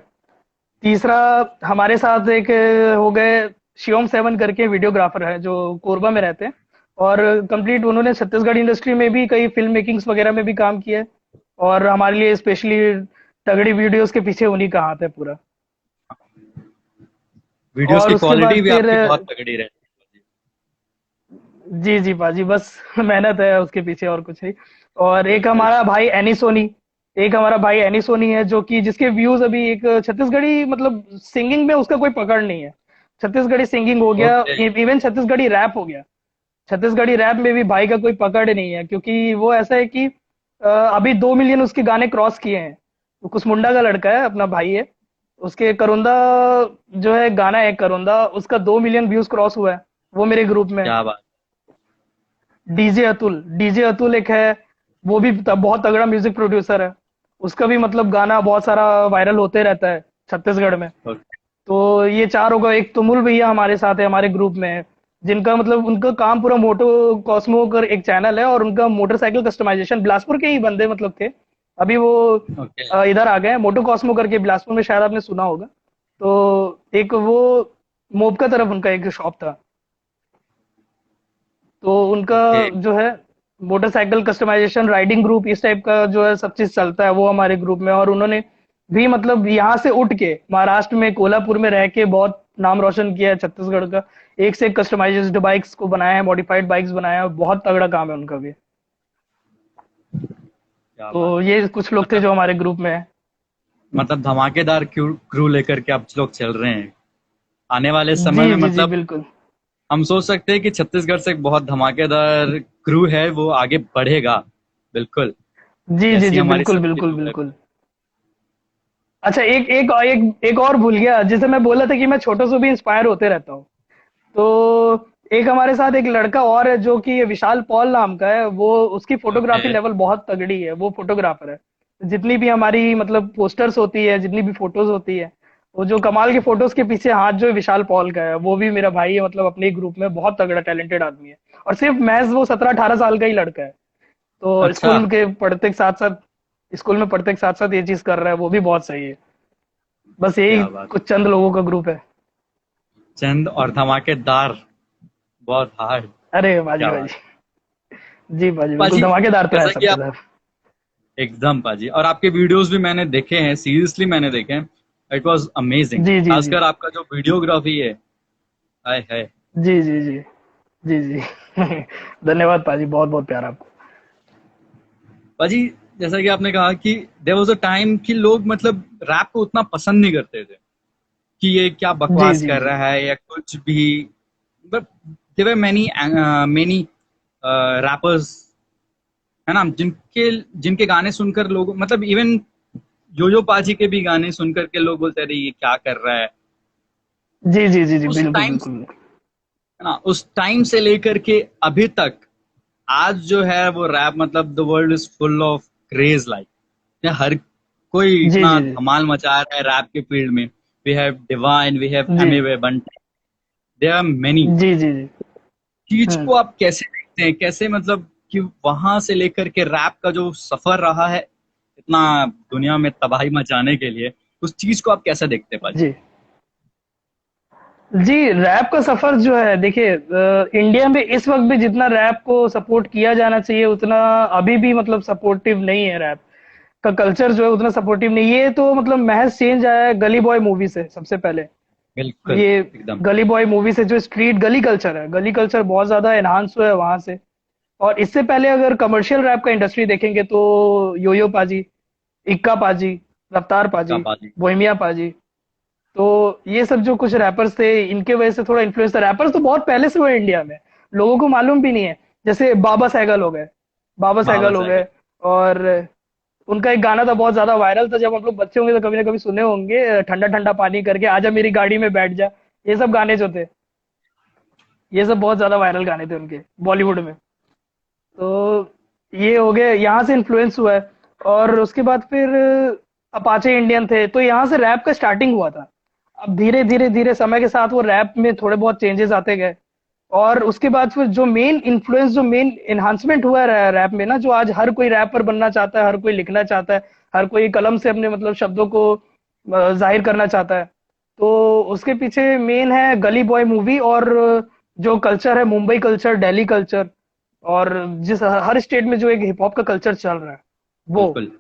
तीसरा हमारे साथ एक हो गए शिवम सेवन करके वीडियोग्राफर है जो कोरबा में रहते हैं। और कंप्लीट उन्होंने छत्तीसगढ़ इंडस्ट्री में भी कई फिल्म मेकिंग्स वगैरह में भी काम किया है। और हमारे लिए स्पेशली तगड़ी वीडियोस के पीछे उन्हीं का हाथ है पूरा। वीडियोस और की उसके क्वालिटी बाद भी फिर आपकी बहुत तगड़ी रहती जी जी बाजी, बस मेहनत है उसके पीछे और कुछ नहीं। और है। एक बिल्कुल। हमारा भाई एनी सोनी, एक हमारा भाई एनी सोनी है जो कि जिसके व्यूज अभी एक छत्तीसगढ़ी मतलब सिंगिंग में उसका कोई पकड़ नहीं है। छत्तीसगढ़ी सिंगिंग हो गया, ओके। इवन छत्तीसगढ़ी रैप हो गया। छत्तीसगढ़ी रैप में भी भाई का कोई पकड़ नहीं है, क्योंकि वो ऐसा है कि अभी 2 मिलियन उसके गाने क्रॉस किए हैं। वो कुसमुंडा का लड़का है, अपना भाई है। उसके करुंदा जो है गाना है, करुंदा, उसका 2 मिलियन व्यूज क्रॉस हुआ है। वो मेरे ग्रुप में है। क्या बात। डीजे अतुल एक है, वो भी बहुत तगड़ा म्यूजिक प्रोड्यूसर है। उसका भी मतलब गाना बहुत सारा वायरल होते रहता है छत्तीसगढ़ में। ओके। तो ये चार होगा। एक तुमुल भैया हमारे साथ है, हमारे ग्रुप में है, जिनका मतलब उनका काम पूरा मोटो कॉस्मो कर एक चैनल है, और उनका मोटरसाइकिल कस्टमाइजेशन, बिलासपुर के ही बंदे मतलब थे। अभी वो ओके। इधर आ गए हैं, मोटो कॉस्मो करके, बिलासपुर में शायद आपने सुना होगा। तो एक वो मोबका तरफ उनका एक शॉप था। तो उनका ओके। जो है मोटरसाइकिल कस्टमाइजेशन, राइडिंग ग्रुप, इस टाइप का जो है सब चीज चलता है वो हमारे ग्रुप में। और उन्होंने भी मतलब यहाँ से उठ के महाराष्ट्र में कोल्हापुर में रह के बहुत नाम रोशन किया है छत्तीसगढ़ का। एक से एक कस्टमाइज्ड बाइक्स को बनाया है, मॉडिफाइड बाइक्स बनाया है, बहुत तगड़ा काम है उनका भी। क्या तो बात। ये कुछ लोग थे मतलब जो हमारे ग्रुप में है। मतलब धमाकेदार क्रू क्रू लेकर के आप लोग चल रहे हैं आने वाले जी समय में। जी जी मतलब बिल्कुल। हम सोच सकते हैं कि छत्तीसगढ़ से एक बहुत धमाकेदार क्रू है, वो आगे बढ़ेगा। बिल्कुल। जी जी जैसी जी हमारी बिल्कुल सबकी बिल्कुल दुआ है। बिल्कुल। अच्छा, एक एक एक और भूल गया, जैसे मैं बोला था कि मैं छोटों से भी इंस्पायर होते रहता हूँ। तो एक हमारे साथ एक लड़का और है जो कि विशाल पॉल नाम का है, वो उसकी ओके। फोटोग्राफी लेवल बहुत तगड़ी है, वो फोटोग्राफर है। जितनी भी हमारी मतलब पोस्टर्स होती है, जितनी भी फोटोज होती है, वो जो कमाल की फोटोज के पीछे हाथ जो है विशाल पॉल का है, वो भी मेरा भाई है, मतलब अपने ग्रुप में बहुत तगड़ा टैलेंटेड आदमी है। और सिर्फ महज वो 17-18 साल का ही लड़का है। तो अच्छा। स्कूल में पढ़ते के साथ साथ ये चीज कर रहा है, वो भी बहुत सही है। बस यही क्या बात। कुछ चंद लोगों का ग्रुप है। चंद और धमाकेदार। बहुत हार्ड। अरे बाजी क्या बात। बाजी, जी बाजी बिल्कुल पाजी, धमाकेदार तो है जैसा कि सबके आप साथ। एकदम पाजी, और आपके वीडियोस भी मैंने देखे हैं, सीरियसली मैंने देखे हैं। इट वाज अमेजिंग, जी जी जी खासकर आपका जो वीडियोग्राफी है। हाय हाय। जी जी जी जी जी। धन्यवाद पाजी, बहुत बहुत प्यार आपको। पाजी, जैसा कि आपने कहा कि देयर वाज अ टाइम कि लोग मतलब रैप को उतना पसंद नहीं करते थे, कि ये क्या जी बकवास जी कर जी रहा है या कुछ भी। But there were many many rappers, है ना, जिनके जिनके गाने सुनकर लोग मतलब इवन जो पाजी के भी गाने सुनकर के लोग बोलते रहे ये क्या कर रहा है। जी जी जी जी उस बिल्कुल टाइम बिल्कुल बिल्कुल। है ना, उस टाइम से लेकर के अभी तक आज जो है वो रैप, मतलब the world is full of craze, like हर कोई जी इतना जी जी धमाल मचा रहा है रैप के फील्ड में। We have Divine, we have जी Emiway, Bunty, there are many. जी जी जी। चीज हम्म। को आप कैसे देखते हैं, कैसे मतलब कि वहां से लेकर के रैप का जो सफर रहा है इतना दुनिया में तबाही मचाने के लिए, उस चीज को आप कैसे देखते हैं भाजी? जी जी, रैप का सफर जो है, देखिए इंडिया में इस वक्त भी जितना रैप को सपोर्ट किया जाना चाहिए उतना अभी भी मतलब सपोर्टिव नहीं है। रैप का कल्चर जो है उतना सपोर्टिव नहीं है। ये तो मतलब महज चेंज आया है गली बॉय मूवी से सबसे पहले। बिल्कुल ये एकदम। गली बॉय मूवी से जो स्ट्रीट गली कल्चर है, गली कल्चर बहुत ज्यादा एनहांस हुआ है वहां से। और इससे पहले अगर कमर्शियल रैप का इंडस्ट्री देखेंगे तो योयो पाजी, इक्का पाजी, रफ्तार का पाजी, बाजी। बोहेमिया पाजी, तो ये सब जो कुछ रैपर्स थे इनके वजह से थोड़ा इन्फ्लुएंस था। रैपर्स तो बहुत पहले से हुए इंडिया में, लोगों को मालूम भी नहीं है। जैसे बाबा सहगल हो गए, बाबा बाबा सहगल हो साहब। गए। और उनका एक गाना था बहुत ज्यादा वायरल था, जब हम लोग बच्चे होंगे तो कभी ना कभी सुने होंगे, ठंडा ठंडा पानी करके आजा मेरी गाड़ी में बैठ जा। ये सब गाने जो थे, ये सब बहुत ज्यादा वायरल गाने थे उनके बॉलीवुड में। तो ये हो गए, यहाँ से इन्फ्लुएंस हुआ है। और उसके बाद फिर अपाचे इंडियन थे, तो यहाँ से रैप का स्टार्टिंग हुआ था। अब धीरे धीरे धीरे समय के साथ वो रैप में थोड़े बहुत चेंजेस आते गए। और उसके बाद फिर जो मेन इन्फ्लुएंस, जो मेन इन्हांसमेंट हुआ है रैप में ना, जो आज हर कोई रैपर बनना चाहता है, हर कोई लिखना चाहता है, हर कोई कलम से अपने मतलब शब्दों को जाहिर करना चाहता है। तो उसके पीछे मेन है गली बॉय मूवी, और जो कल्चर है मुंबई कल्चर, दिल्ली कल्चर, और जिस हर स्टेट में जो एक हिप हॉप का कल्चर चल रहा है, वो बिल्कुल।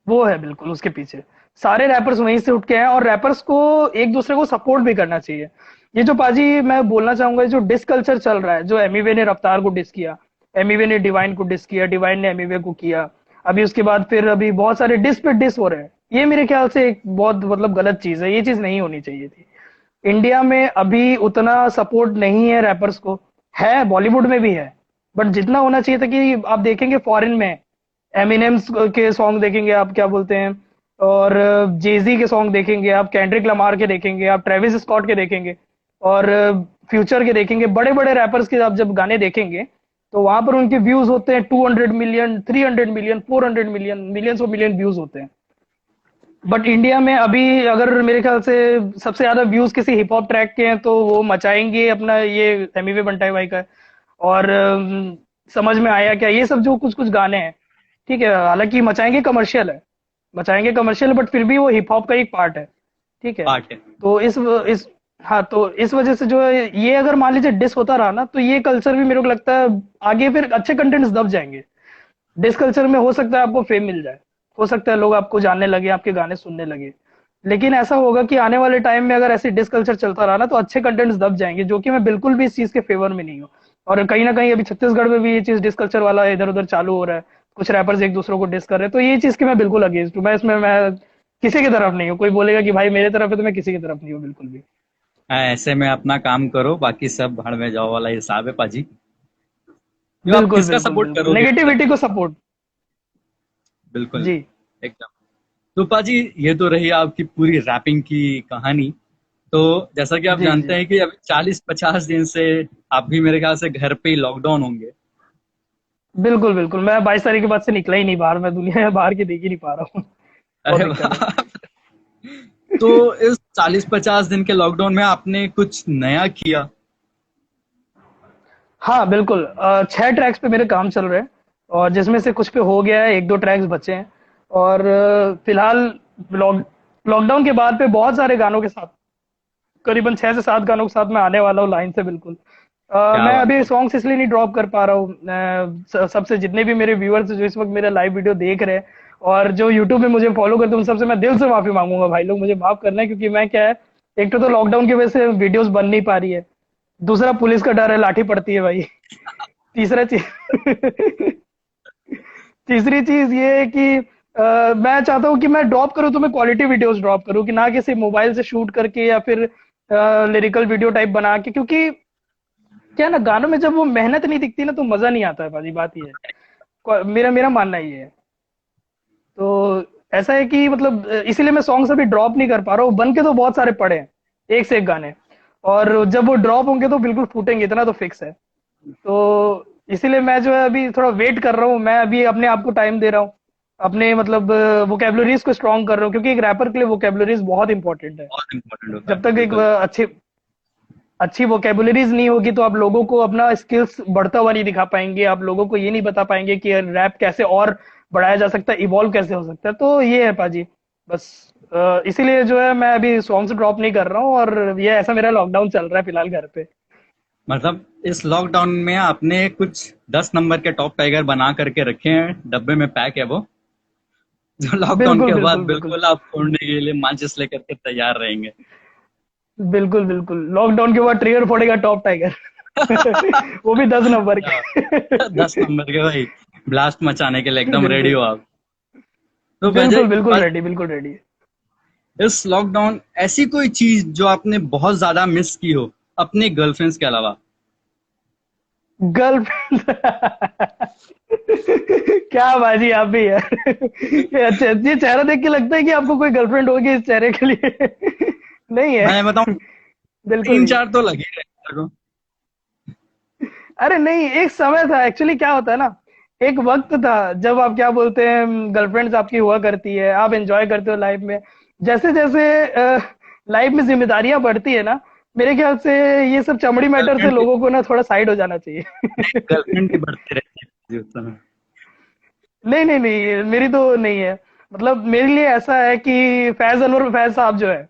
वो है बिल्कुल उसके पीछे। सारे रैपर्स वहीं से उठ के हैं, और रैपर्स को एक दूसरे को सपोर्ट भी करना चाहिए। ये जो पाजी मैं बोलना चाहूंगा, जो डिस कल्चर चल रहा है, जो एमिवे ने रफ्तार को डिस किया, एमिवे ने डिवाइन को डिस किया, डिवाइन ने एमिवे को किया, अभी उसके बाद फिर अभी बहुत सारे डिस पे डिस हो रहे हैं। ये मेरे ख्याल से एक बहुत मतलब गलत चीज है, ये चीज नहीं होनी चाहिए थी। इंडिया में अभी उतना सपोर्ट नहीं है रैपर्स को, है बॉलीवुड में भी है, बट जितना होना चाहिए था। कि आप देखेंगे फॉरेन में एमिनेम्स के सॉन्ग देखेंगे आप, क्या बोलते हैं, और जेजी के सॉन्ग देखेंगे आप, केंड्रिक लमार के देखेंगे आप, ट्रेविस स्कॉट के देखेंगे, और फ्यूचर के देखेंगे, बड़े बड़े रैपर्स के आप जब गाने देखेंगे तो वहां पर उनके व्यूज होते हैं 200 million, 300 million, 400 million, millions of million views होते हैं। बट इंडिया में अभी अगर मेरे ख्याल से सबसे ज्यादा व्यूज किसी हिप हॉप ट्रैक के हैं तो वो मचाएंगे अपना ये एमिवे बंटाई भाई का है। और समझ में आया क्या, ये सब जो कुछ कुछ गाने हैं, ठीक है, हालांकि मचाएंगे कमर्शियल है, मचाएंगे कमर्शियल, बट फिर भी वो हिप हॉप का एक पार्ट है, ठीक है। पार्ट है। तो इस हाँ, तो इस वजह से जो है, ये अगर मान लीजिए डिस होता रहा ना, तो ये कल्चर भी मेरे को लगता है आगे फिर अच्छे कंटेंट्स दब जाएंगे। डिस कल्चर में हो सकता है आपको फेम मिल जाए, हो सकता है लोग आपको जानने लगे, आपके गाने सुनने लगे, लेकिन ऐसा होगा कि आने वाले टाइम में अगर ऐसे डिस कल्चर चलता रहा ना, तो अच्छे कंटेंट्स दब जाएंगे, जो कि मैं बिल्कुल भी इस चीज के फेवर में नहीं हूँ। और कहीं ना कहीं अभी छत्तीसगढ़ में भी ये चीज डिस कल्चर वाला इधर उधर चालू हो रहा है, कुछ रैपर्स एक दूसरे को डिस कर रहे हैं, तो ये चीज की मैं बिल्कुल अगेंस्ट हूँ। मैं इसमें मैं किसी की तरफ नहीं हूँ, कोई बोलेगा कि भाई मेरे तरफ है तो मैं किसी की तरफ नहीं हूँ बिल्कुल भी। ऐसे में अपना काम करो, बाकी सब भाड़ में जाओ वाला हिसाब है पाजी। क्यों, आप बिल्कुल किसका बिल्कुल सपोर्ट बिल्कुल, करोगे मतलब? नेगेटिविटी को सपोर्ट। बिल्कुल जी एकदम। तो पाजी, ये तो रही आपकी पूरी रैपिंग की कहानी। तो जैसा कि आप जी जानते जी। हैं कि अभी 40-50 दिन से आप भी मेरे ख्याल से घर पे ही लॉकडाउन होंगे। बिल्कुल बिल्कुल, मैं 22 तारीख के बाद से निकला ही नहीं बाहर, मैं दुनिया में बाहर की देख ही नहीं पा रहा हूँ। बहुत अरे दिक्कत है। वाह। तो इस 40-50 दिन के लॉकडाउन में आपने कुछ नया किया? हाँ बिल्कुल, 6 ट्रैक्स पे मेरे काम चल रहे हैं, और जिसमें से कुछ पे हो गया है, एक दो ट्रैक्स बचे हैं। और फिलहाल लॉकडाउन के बाद पे बहुत सारे गानों के साथ, करीबन 6 से 7 गानों के साथ मैं आने वाला हूँ लाइन से बिल्कुल। क्या मैं बात अभी है। सॉन्ग्स इसलिए नहीं ड्रॉप कर पा रहा हूँ, सबसे जितने भी मेरे व्यूअर्स जो इस वक्त मेरा लाइव वीडियो देख रहे हैं और जो यूट्यूब में मुझे फॉलो करते हैं, उन सबसे मैं दिल से माफी मांगूंगा, भाई लोग मुझे माफ करना है, क्योंकि मैं क्या है, एक तो लॉकडाउन की वजह से वीडियोस बन नहीं पा रही है, दूसरा पुलिस का डर है, लाठी पड़ती है भाई, तीसरा चीज तीसरी चीज ये है कि मैं चाहता हूँ कि मैं ड्रॉप करूँ तो मैं क्वालिटी वीडियोस ड्रॉप करूँ, कि ना किसी मोबाइल से शूट करके या फिर लिरिकल वीडियो टाइप बना के, क्योंकि क्या है ना, गानों में जब वो मेहनत नहीं दिखती ना तो मजा नहीं आता है भाजी, बात ये है। मेरा मेरा मानना ये है। तो ऐसा है कि मतलब इसीलिए मैं सॉन्ग्स अभी ड्रॉप नहीं कर पा रहा हूँ, बन के तो बहुत सारे पड़े हैं, एक से एक गाने। और जब वो ड्रॉप होंगे तो बिल्कुल फूटेंगे, इतना तो फिक्स है। तो इसीलिए मैं जो है अभी थोड़ा वेट कर रहा हूँ, मैं अभी अपने आप को टाइम दे रहा हूँ, अपने मतलब वोकेबलरीज को स्ट्रॉन्ग कर रहा हूँ, क्योंकि एक रैपर के लिए वोकेबलरीज बहुत इंपॉर्टेंट है। बहुत इम्पोर्टेंट होता जब है, तक एक बिल्कुल। अच्छी अच्छी वोकेबलरीज नहीं होगी तो आप लोगों को अपना स्किल्स बढ़ता हुआ नहीं दिखा पाएंगे, आप लोगों को ये नहीं बता पाएंगे कि रैप कैसे और बढ़ाया जा सकता है, इवॉल्व कैसे हो सकता है। तो ये है पाजी, बस इसीलिए जो है मैं अभी सॉन्ग्स ड्रॉप नहीं कर रहा हूँ, और ये ऐसा मेरा लॉकडाउन चल रहा है फिलहाल घर पे। मतलब इस लॉकडाउन में आपने कुछ 10 नंबर के टॉप टाइगर बना करके रखे हैं, डब्बे में पैक है वो, जो लॉकडाउन बिल्कुल के बाद बिल्कुल बिल्कुल। बिल्कुल आप फोड़ने के लिए माचिस लेकर के तैयार रहेंगे। बिल्कुल बिल्कुल, लॉकडाउन के बाद ट्रिगर फोड़ेगा टॉप टाइगर। वो भी 10 नंबर क्या के। 10 नंबर के भाई, ब्लास्ट मचाने के लिए एकदम रेडी बिल्कुल हो आप। तो बिल्कुल बिल्कुल भाई, रेडी, बिल्कुल रेडी। इस लॉकडाउन ऐसी कोई चीज जो आपने बहुत ज्यादा मिस की हो अपने गर्लफ्रेंड्स के अलावा? गर्लफ्रेंड। क्या बाजी आप भी यार। ये अच्छा, ये चेहरा देख के लगता है कि आपको कोई गर्लफ्रेंड होगी इस चेहरे के लिए। नहीं है। मैं बताऊं, बिल्कुल तीन नहीं। चार तो लगे रहे मेरे को। अरे नहीं, एक समय था एक्चुअली, क्या होता है ना, एक वक्त था जब आप क्या बोलते हैं, गर्लफ्रेंड्स आपकी हुआ करती है, आप एंजॉय करते हो लाइफ में। जैसे जैसे लाइफ में जिम्मेदारियां बढ़ती है ना, मेरे ख्याल से ये सब चमड़ी मैटर से गर्लफ्रेंड की लोगों को ना थोड़ा साइड हो जाना नहीं, चाहिए। गर्लफ्रेंड की बढ़ती रहती है उस समय। नहीं नहीं नहीं, मेरी तो नहीं है। मतलब मेरे लिए ऐसा है कि फैज अनवर फैज साहब जो है,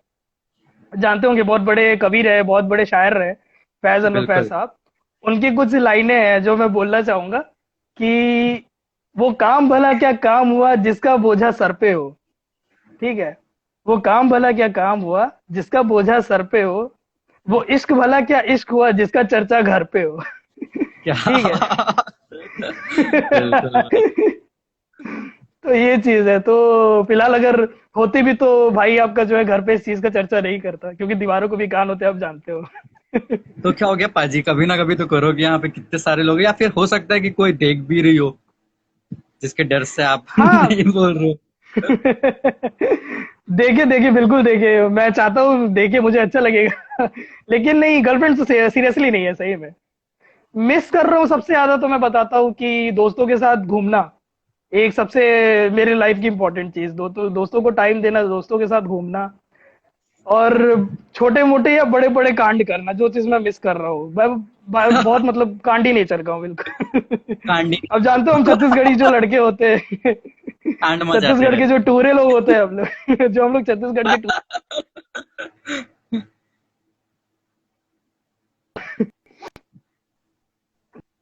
जानते होंगे, बहुत बड़े कवि रहे, बहुत बड़े शायर रहे, फैज अनवर फैज बिल्कुल। साहब। उनकी कुछ लाइनें हैं जो मैं बोलना चाहूंगा कि वो काम भला क्या काम हुआ जिसका बोझा सर पे हो। ठीक है। वो काम भला क्या काम हुआ जिसका बोझा सर पे हो। वो इश्क भला क्या इश्क हुआ जिसका चर्चा घर पे हो। क्या? ठीक है। बिल्कुल भाई। तो ये चीज है। तो फिलहाल अगर होती भी तो भाई आपका जो है घर पे इस चीज का चर्चा नहीं करता, क्योंकि दीवारों को भी कान होते हैं, आप जानते हो। तो क्या हो गया पाजी, कभी ना कभी तो करोगे, यहाँ पे कितने सारे लोग हैं, या फिर हो सकता है कि कोई देख भी रही हो जिसके डर से आप हाँ। नहीं बोल रहे हो। देखिए देखिए, बिल्कुल देखिए, मैं चाहता हूँ देखिए, मुझे अच्छा लगेगा। लेकिन नहीं, गर्लफ्रेंड तो सीरियसली नहीं है सही में। मिस कर रहा हूँ सबसे ज्यादा, तो मैं बताता हूँ कि दोस्तों के साथ घूमना एक सबसे मेरे लाइफ की इंपॉर्टेंट चीज, दोस्तों को टाइम देना, दोस्तों के साथ घूमना, और छोटे मोटे या बड़े बड़े कांड करना, जो चीज मैं मिस कर रहा हूँ। मैं बहुत मतलब कांड ही नहीं चल रहा हूँ बिल्कुल। कांडी अब जानते हो हम छत्तीसगढ़ी जो लड़के होते हैं, कांड मचाते छत्तीसगढ़ के जो रहते टूरे लोग होते हैं हम लोग, जो हम लोग छत्तीसगढ़ के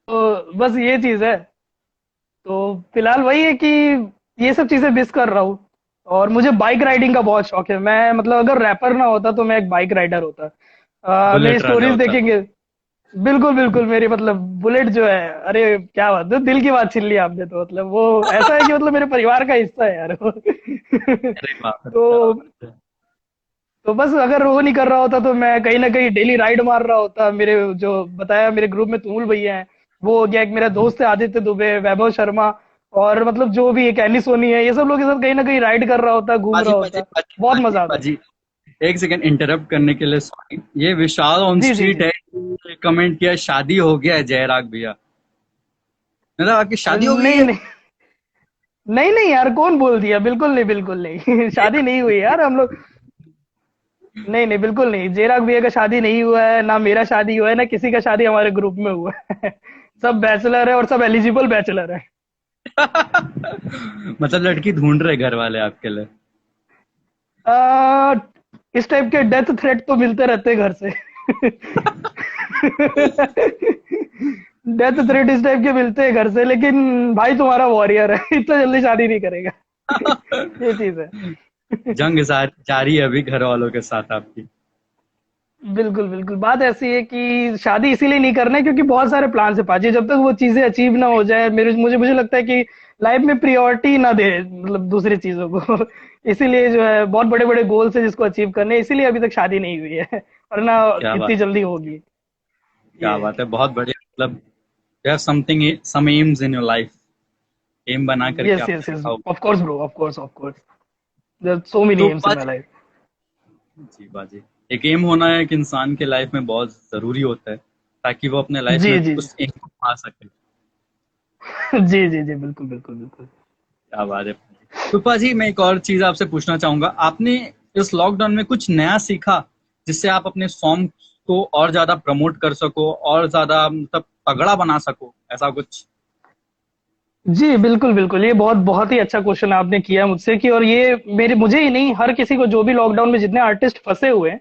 तो बस ये चीज है। तो फिलहाल वही है कि ये सब चीजें मिस कर रहा हूँ। और मुझे बाइक राइडिंग का बहुत शौक है, मैं मतलब अगर रैपर ना होता तो मैं एक बाइक राइडर होता। मेरी बुलेट राजा स्टोरीज होता। देखेंगे। बिल्कुल बिल्कुल, मेरी मतलब बुलेट जो है, अरे क्या बात है, दिल की बात छीन ली आपने। तो मतलब वो ऐसा है कि मतलब मेरे परिवार का हिस्सा है यार वो। अरे बाप रे, क्या तो बात है। तो बस अगर वो नहीं कर रहा होता तो मैं कहीं ना कहीं डेली राइड मार रहा होता। मेरे जो बताया, मेरे ग्रुप में तुमुल भैया हैं, वो हो गया, एक मेरा दोस्त है आदित्य दुबे, वैभव शर्मा, और मतलब जो भी एक एनी सोनी है, ये सब लोग के साथ कहीं ना कहीं राइड कर रहा होता, घूम पाजी रहा पाजी होता। पाजी बहुत पाजी मजा आता। पाजी, एक सेकंड इंटरप्ट करने के लिए सॉरी। ये विशाल ऑन जी जी स्ट्रीट जी। है, कमेंट किया शादी हो गया है जयराग भैया, मतलब आपकी अरे शादी हो गई नहीं है? नहीं, नहीं नहीं यार, कौन बोल दिया, बिल्कुल नहीं, बिल्कुल नहीं। ये शादी नहीं हुई यार हम लोग। नहीं नहीं, बिल्कुल नहीं, जयराग भैया का शादी नहीं हुआ है, ना मेरा शादी हुआ है, ना किसी का शादी हमारे ग्रुप में हुआ है। सब बैचलर है, और सब एलिजिबल बैचलर है। मतलब लड़की ढूंढ रहे घर वाले आपके लिए? आ, इस टाइप के डेथ थ्रेट तो मिलते रहते हैं घर से। डेथ थ्रेट इस टाइप के मिलते हैं घर से, लेकिन भाई तुम्हारा वॉरियर है, इतना जल्दी शादी नहीं करेगा। ये चीज है। जंग जारी है अभी घर वालों के साथ आपकी? बिल्कुल बिल्कुल, बात ऐसी है कि शादी इसीलिए नहीं करना है क्योंकि बहुत सारे प्लान से पाजी, जब तक वो चीजें अचीव ना हो जाए, मेरे मुझे मुझे लगता है कि लाइफ में प्रायोरिटी ना दे मतलब दूसरी चीजों को। इसीलिए जो है बहुत बड़े बड़े गोल्स है जिसको अचीव करने, इसीलिए अभी तक शादी नहीं हुई है, और ना क्या इतनी बात, जल्दी होगी। क्या ये बात है, बहुत बढ़िया। मतलब you have something, some aims in your life, aim बना करके यस आपने यस यस, रखा होगा। Of course bro, of course of course, there are so many तो एम्स इन माय बाजी, लाइफ। जी बाजी, एक एम होना है कि इंसान के लाइफ में बहुत जरूरी होता है, ताकि वो अपने लाइफ जी में जी उस एम को पा सके। जी जी जी, बिल्कुल बिल्कुल बिल्कुल। क्या बात है पाजी। तो पाजी मैं एक और चीज आपसे पूछना चाहूंगा, आपने इस लॉकडाउन में कुछ नया सीखा जिससे आप अपने सॉन्ग को और ज्यादा प्रमोट कर सको और ज्यादा मतलब तगड़ा बना सको, ऐसा कुछ? जी, बिल्कुल, बिल्कुल। ये बहुत बहुत ही अच्छा क्वेश्चन आपने किया मुझसे कि और ये मेरे मुझे ही नहीं, हर किसी को, जो भी लॉकडाउन में जितने आर्टिस्ट फँसे हुए हैं,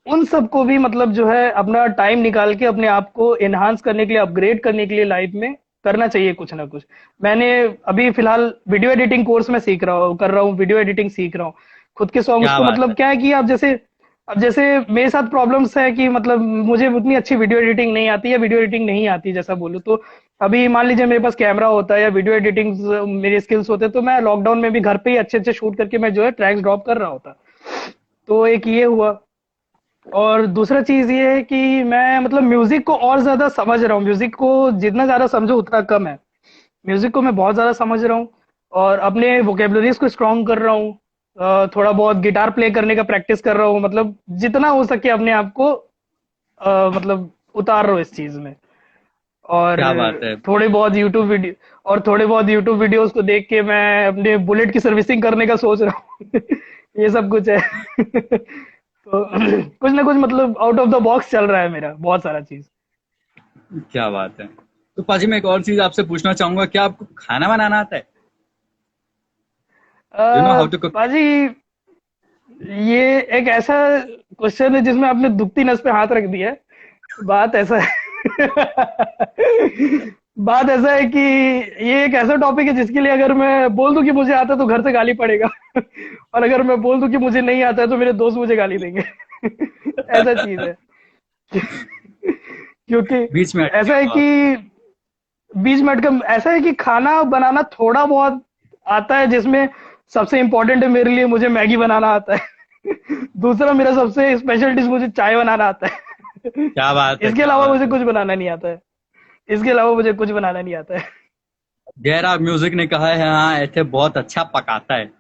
उन सबको भी मतलब जो है अपना टाइम निकाल के अपने आप को एनहांस करने के लिए, अपग्रेड करने के लिए लाइफ में करना चाहिए कुछ ना कुछ। मैंने अभी फिलहाल वीडियो एडिटिंग कोर्स में सीख रहा हूँ, कर रहा हूँ, वीडियो एडिटिंग सीख रहा हूँ। खुद के सॉन्ग्स क्या को बात है। मतलब क्या है कि आप जैसे, अब जैसे मेरे साथ प्रॉब्लम्स है कि मतलब मुझे उतनी अच्छी वीडियो एडिटिंग नहीं आती, या वीडियो एडिटिंग नहीं आती जैसा बोलूँ तो। अभी मान लीजिए मेरे पास कैमरा होता है या वीडियो एडिटिंग मेरे स्किल्स होते, तो मैं लॉकडाउन में भी घर पे ही अच्छे अच्छे शूट करके मैं जो है ट्रैक्स ड्रॉप कर रहा होता। तो एक ये हुआ। और दूसरा चीज ये है कि मैं मतलब म्यूजिक को और ज्यादा समझ रहा हूँ, म्यूजिक को जितना ज्यादा समझो उतना कम है। म्यूजिक को मैं बहुत ज्यादा समझ रहा हूँ और अपने वोकेबलरीज को स्ट्रॉन्ग कर रहा हूँ। थोड़ा बहुत गिटार प्ले करने का प्रैक्टिस कर रहा हूँ, मतलब जितना हो सके अपने आप को मतलब उतार रहा हूँ इस चीज में। और क्या बात है। थोड़े बहुत यूट्यूब वीडियो और थोड़े बहुत यूट्यूब वीडियोस को देख के मैं अपने बुलेट की सर्विसिंग करने का सोच रहा हूँ। ये सब कुछ है। तो कुछ ना कुछ मतलब आउट ऑफ द बॉक्स चल रहा है मेरा बहुत सारा चीज। क्या बात है। तो पाजी मैं एक और चीज आपसे पूछना चाहूंगा, क्या आपको खाना बनाना आता है? You know how to cook? पाजी, ये एक ऐसा क्वेश्चन है जिसमें आपने दुखती नस पे हाथ रख दिया है। बात ऐसा है। बात ऐसा है कि ये एक ऐसा टॉपिक है जिसके लिए अगर मैं बोल दूं कि मुझे आता है तो घर से गाली पड़ेगा। और अगर मैं बोल दूं कि मुझे नहीं आता है तो मेरे दोस्त मुझे गाली देंगे। ऐसा चीज है। क्योंकि बीच में अटके ऐसा है हो आप। कि बीच में अटका, ऐसा है कि खाना बनाना थोड़ा बहुत आता है, जिसमें सबसे इम्पोर्टेंट है मेरे लिए, मुझे मैगी बनाना आता है। दूसरा मेरा सबसे स्पेशल डिश, मुझे चाय बनाना आता है। क्या बात है, इसके क्या अलावा बात मुझे है। कुछ बनाना नहीं आता है। इसके अलावा मुझे कुछ बनाना नहीं आता है। गहरा म्यूजिक ने कहा है, हाँ ऐसे बहुत अच्छा पकाता है।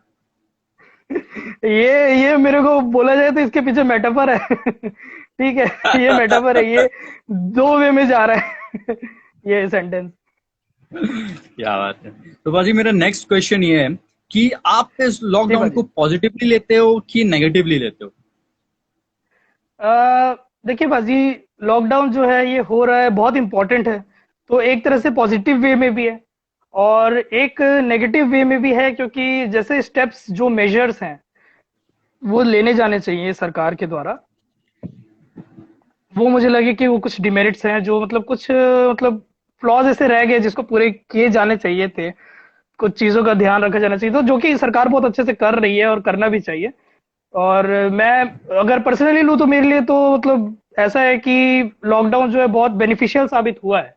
ये मेरे को बोला जाए तो इसके पीछे मेटाफर है। ठीक है, ये मेटाफर है, ये दो वे में जा रहा है। ये सेंटेंस। क्या बात है। तो बाजी मेरा नेक्स्ट क्वेश्चन ये है कि आप इस जी लॉकडाउन को भाजी। पॉजिटिवली लेते हो कि नेगेटिवली लेते हो? देखिए बाजी, लॉकडाउन जो है ये हो रहा है बहुत इंपॉर्टेंट है। तो एक तरह से पॉजिटिव वे में भी है और एक नेगेटिव वे में भी है, क्योंकि जैसे स्टेप्स जो मेजर्स हैं वो लेने जाने चाहिए सरकार के द्वारा, वो मुझे लगे कि वो कुछ डिमेरिट्स हैं, जो मतलब कुछ मतलब फ्लॉज ऐसे रह गए जिसको पूरे किए जाने चाहिए थे। कुछ चीजों का ध्यान रखा जाना चाहिए, तो जो कि सरकार बहुत अच्छे से कर रही है और करना भी चाहिए। और मैं अगर पर्सनली लूँ तो मेरे लिए तो मतलब ऐसा है कि लॉकडाउन जो है बहुत बेनिफिशियल साबित हुआ है,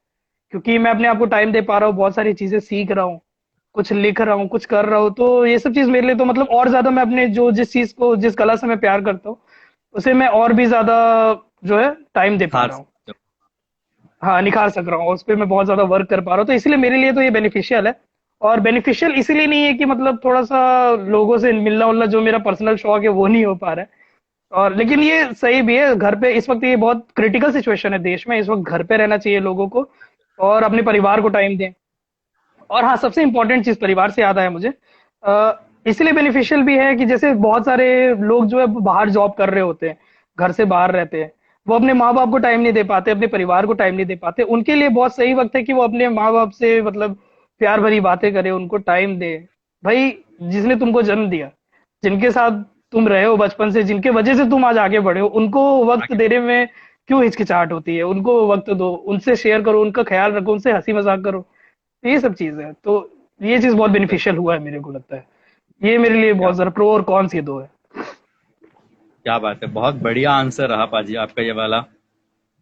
क्योंकि मैं अपने आप को टाइम दे पा रहा हूँ, बहुत सारी चीजें सीख रहा हूँ, कुछ लिख रहा हूँ, कुछ कर रहा हूँ। तो ये सब चीज मेरे लिए तो मतलब और ज्यादा मैं अपने जो जिस चीज को, जिस कला से मैं प्यार करता हूँ, उसे मैं और भी ज्यादा जो है टाइम दे पा हार रहा हूँ। सकते हो। हाँ, निखार सक रहा हूँ, उस पे मैं बहुत ज्यादा वर्क कर पा रहा हूँ, तो इसलिए मेरे लिए तो ये बेनिफिशियल है। और बेनिफिशियल इसलिए नहीं है कि मतलब थोड़ा सा लोगों से मिलना उलना, जो मेरा पर्सनल शौक है वो नहीं हो पा रहा है। और लेकिन ये सही भी है, घर पे इस वक्त ये बहुत क्रिटिकल सिचुएशन है देश में, इस वक्त घर पे रहना चाहिए लोगों को और अपने परिवार को टाइम दें। और हाँ, सबसे इंपॉर्टेंट चीज परिवार से याद आया मुझे, इसलिए बेनिफिशियल भी है कि जैसे बहुत सारे लोग जो है बाहर जॉब कर रहे होते हैं, घर से बाहर रहते हैं, वो अपने माँ बाप को टाइम नहीं दे पाते, अपने परिवार को टाइम नहीं दे पाते, उनके लिए बहुत सही वक्त है कि वो अपने माँ बाप से मतलब प्यार भरी बातें करे, उनको टाइम दे। भाई, जिसने तुमको जन्म दिया, जिनके साथ तुम रहे हो बचपन से, जिनके वजह से तुम आज आगे बढ़े हो, उनको वक्त आगे देने में क्यों हिचकिचाहट होती है? उनको वक्त दो, उनसे शेयर करो, उनका ख्याल रखो, उनसे हंसी मजाक करो। ये सब चीज है, तो ये चीज बहुत बढ़- बेनिफिशियल हुआ है मेरे को लगता है। ये मेरे लिए क्या बहुत सारा प्रो और कॉन्स ये दो है। क्या बात है, बहुत बढ़िया आंसर रहा पाजी आपका ये वाला।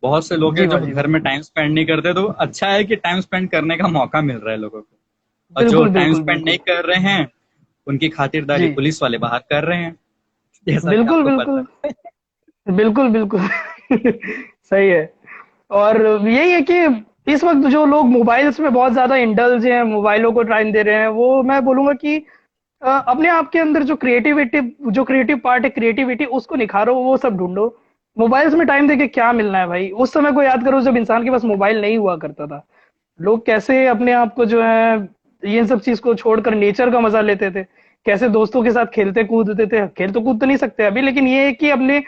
बहुत से लोग हैं जी जो बाजी, घर में बिल्कुल टाइम स्पेंड नहीं करते, तो अच्छा है कि टाइम स्पेंड करने का मौका मिल रहा है लोगों को। और जो बिल्कुल टाइम बिल्कुल स्पेंड नहीं बिल्कुल। कर रहे हैं, उनकी खातिरदारी जी, पुलिस वाले बाहर कर रहे हैं, जैसा कि बिल्कुल आपको पता बिल्कुल है। बिल्कुल बिल्कुल। सही है। और यही है कि इस वक्त जो लोग मोबाइल्स में बहुत ज्यादा इंडल्ज हैं, मोबाइलों को टाइम दे रहे हैं, वो मैं बोलूंगा कि अपने आप के अंदर जो क्रिएटिव पार्ट है, क्रिएटिविटी उसको निखारो, वो सब ढूंढो। मोबाइल्स में टाइम देके क्या मिलना है भाई। उस समय को याद करो जब इंसान के पास मोबाइल नहीं हुआ करता था। लोग कैसे अपने आप को जो है ये सब चीज को छोड़कर नेचर का मजा लेते थे। कैसे दोस्तों के साथ खेलते कूदते थे। खेल तो कूद तो नहीं सकते अभी, लेकिन ये है कि अपने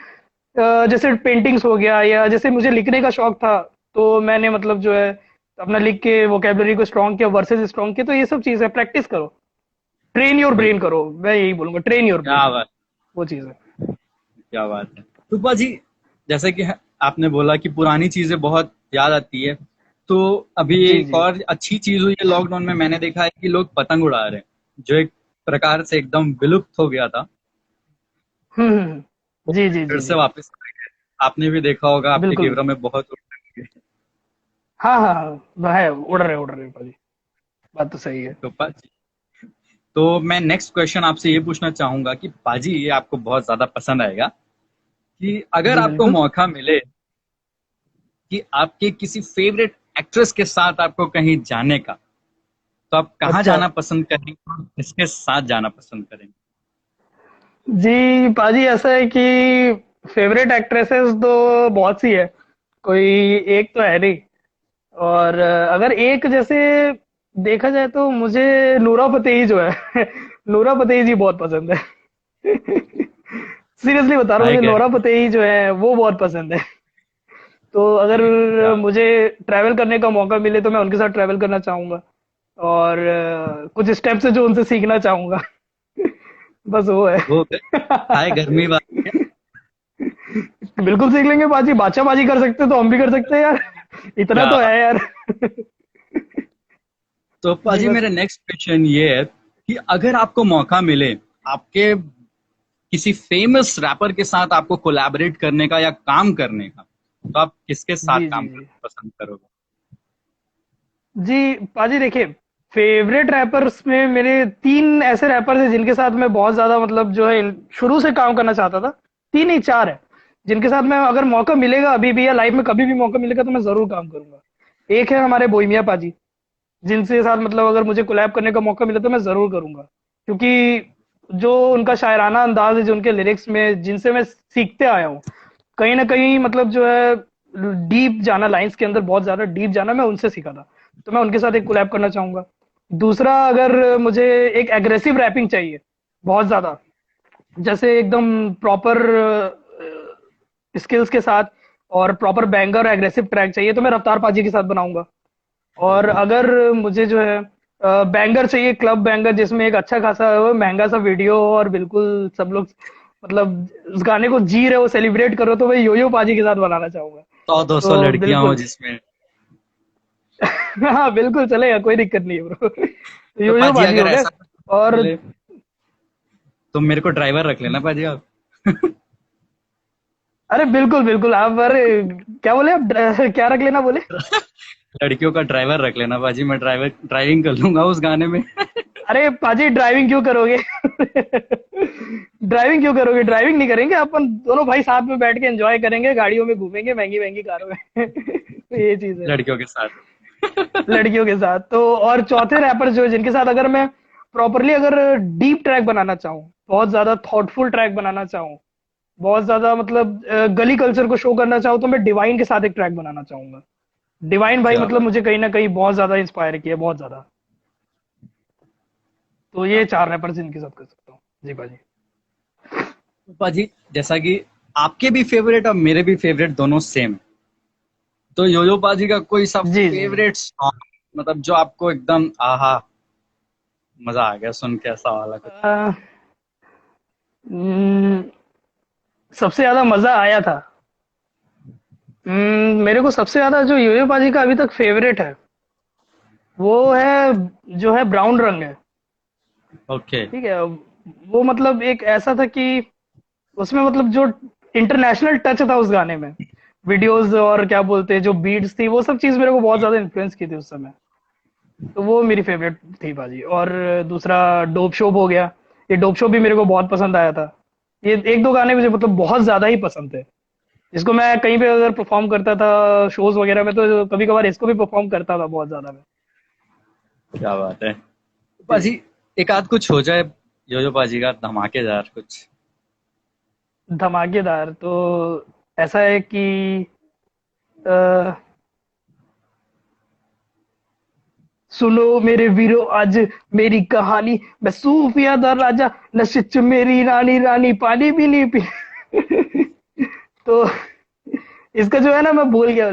जैसे पेंटिंग्स हो गया, या जैसे मुझे लिखने का शौक था, तो मैंने मतलब जो है अपना लिख के वोकेबलरी को स्ट्रॉन्ग किया, वर्सेस स्ट्रॉन्ग किया। तो ये सब चीज है, प्रैक्टिस करो, ट्रेन योर ब्रेन बिल्कुल। करो, मैं यही बोलूंगा, ट्रेन योर ब्रेन, क्या बात, वो चीज है। क्या बात है रूपा जी। जैसे कि आपने बोला कि पुरानी चीजें बहुत याद आती है, तो अभी जी एक जी। और अच्छी चीज हुई है लॉकडाउन में, मैंने देखा है कि लोग पतंग उड़ा रहे हैं, जो एक प्रकार से एकदम विलुप्त हो गया था, वो जी जी फिर जी से जी। वापस आ गया। आपने भी देखा होगा, आपके बिल्कुल। घेरों में बहुत उड़ रहे होंगे। हाँ हाँ हाँ, है, उड़ रहे भाजी, बात तो सही है। तो पाजी, तो मैं नेक्स्ट क्वेश्चन आपसे ये पूछना चाहूंगा कि पाजी, ये आपको बहुत ज्यादा पसंद आएगा कि अगर जी आपको बिल्कुल। मौका मिले कि आपके किसी फेवरेट एक्ट्रेस के साथ आपको कहीं जाने का, तो आप कहाँ अच्छा। जाना पसंद करेंगे और किसके साथ जाना पसंद करेंगे? जी पाजी, ऐसा है कि फेवरेट एक्ट्रेसेस तो बहुत सी है, कोई एक तो है नहीं। और अगर एक जैसे देखा जाए तो मुझे नूरा फतेही जो है नूरा फतेही जी बहुत पसंद है। सीरियसली बता रहा हूँ, हाय मुझे कह नूरा रहे हैं। फतेही जो है वो बहुत पसंद है। तो अगर क्या मुझे ट्रैवल करने का मौका मिले तो मैं उनके साथ ट्रैवल करना चाहूंगा, और कुछ स्टेप्स है जो उनसे सीखना चाहूंगा। बस वो है। वो हाय गर्मी बात है। बिल्कुल सीख लेंगे बाजी, बादशाह बाजी कर सकते हैं तो हम भी कर सकते हैं यार। इतना क्या, तो है यार। तो जी पाजी बस। मेरा नेक्स्ट क्वेश्चन ये है कि अगर आपको मौका मिले आपके किसी फेमस रैपर के साथ आपको कोलैबोरेट करने का या काम करने का, तो आप किसके साथ जी जी काम जी करना पसंद करोगे? जी पाजी, देखिए, फेवरेट रैपर्स में मेरे तीन ऐसे रैपर्स हैं जिनके साथ मैं बहुत ज्यादा मतलब जो है शुरू से काम करना चाहता था। तीन नहीं, चार है जिनके साथ मैं अगर मौका मिलेगा अभी भी या लाइफ में कभी भी मौका मिलेगा तो मैं जरूर काम करूंगा। एक है हमारे बोईमिया पाजी, जिनसे साथ मतलब अगर मुझे कोलैब करने का मौका मिला तो मैं जरूर करूंगा, क्योंकि जो उनका शायराना अंदाज है, जो उनके लिरिक्स में जिनसे मैं सीखते आया हूँ, कहीं ना कहीं मतलब जो है डीप जाना, लाइंस के अंदर बहुत ज्यादा डीप जाना, मैं उनसे सीखा था। तो मैं उनके साथ एक कोलैब करना चाहूंगा। दूसरा, अगर मुझे एक एग्रेसिव रैपिंग चाहिए बहुत ज्यादा, जैसे एकदम प्रॉपर स्किल्स के साथ और प्रॉपर बैंगर एग्रेसिव ट्रैक चाहिए, तो मैं रफ्तार पाजी के साथ बनाऊंगा। और बिल्कुल। अगर मुझे जो है बैंगर चाहिए, क्लब बैंगर जिसमें एक अच्छा खासा महंगा सा वीडियो और बिल्कुल सब लोग मतलब उस गाने को जी रहे हो, सेलिब्रेट करो, तो मैं योयो पाजी के साथ बनाना चाहूंगा। 100-200 तो लड़कियां हो बिल्कुल। जिसमें। हाँ बिल्कुल चलेगा, कोई दिक्कत नहीं है ब्रो। तो योयो पाजी पाजी अगर हो गए। ऐसा और मिले तो मेरे को ड्राइवर रख लेना पाजी आप। अरे बिल्कुल बिल्कुल, आप अरे क्या बोले आप, क्या रख लेना बोले? लड़कियों का ड्राइवर रख लेना पाजी, मैं ड्राइविंग कर लूंगा उस गाने में। अरे पाजी ड्राइविंग क्यों करोगे? ड्राइविंग क्यों करोगे? ड्राइविंग नहीं करेंगे अपन दोनों भाई, साथ में बैठ के एंजॉय करेंगे, गाड़ियों में घूमेंगे, महंगी महंगी कारों में। तो ये चीज है लड़कियों के साथ। लड़कियों के साथ। तो और चौथे रैपर जो जिनके साथ अगर मैं प्रॉपरली अगर डीप ट्रैक बनाना चाहूँ, बहुत ज्यादा थॉटफुल ट्रैक बनाना चाहूँ, बहुत ज्यादा मतलब गली कल्चर को शो करना चाहूँ, तो मैं डिवाइन के साथ एक ट्रैक बनाना चाहूंगा। डिवाइन भाई क्या मतलब बात, मुझे कहीं ना कहीं बहुत ज्यादा इंस्पायर किया, बहुत ज्यादा। तो क्या ये बात। चार रैपर जिनके साथ कर सकता हूँ। जी भाजी। तो पाजी, जैसा कि आपके भी फेवरेट और मेरे भी फेवरेट दोनों सेम है, तो योयो पाजी का कोई सा जी जी जी। फेवरेट सॉन्ग, मतलब जो आपको एकदम आहा, मजा आ गया सुन के, ऐसा वाला कुछ? अ, हम्म, सबसे ज्यादा मजा आया था, मेरे को सबसे ज्यादा जो योयो पाजी का अभी तक फेवरेट है वो है, जो है ब्राउन रंग है। ओके। ठीक है। वो मतलब एक ऐसा था कि उसमें मतलब जो इंटरनेशनल टच था उस गाने में, वीडियोस और क्या बोलते हैं जो बीट्स थी, वो सब चीज मेरे को बहुत ज्यादा इन्फ्लुएंस की थी उस समय। तो वो मेरी फेवरेट थी बाजी। और दूसरा डोप शोप हो गया। ये डोप शोप भी मेरे को बहुत पसंद आया था। ये एक दो गाने मुझे मतलब बहुत ज्यादा ही पसंद थे, इसको मैं कहीं पे अगर परफॉर्म करता था शोज वगैरह में, तो कभी कभार इसको भी परफॉर्म करता था बहुत ज्यादा मैं। क्या बात है जी। पाजी, एक आध कुछ हो जाए योयो पाजी का धमाकेदार कुछ। धमाकेदार तो ऐसा है कि अ, सुनो मेरे वीरो आज मेरी कहानी, मैं सूफिया दा राजा, नशे च मेरी रानी रानी पानी भी नहीं पी। तो इसका जो है ना मैं भूल गया।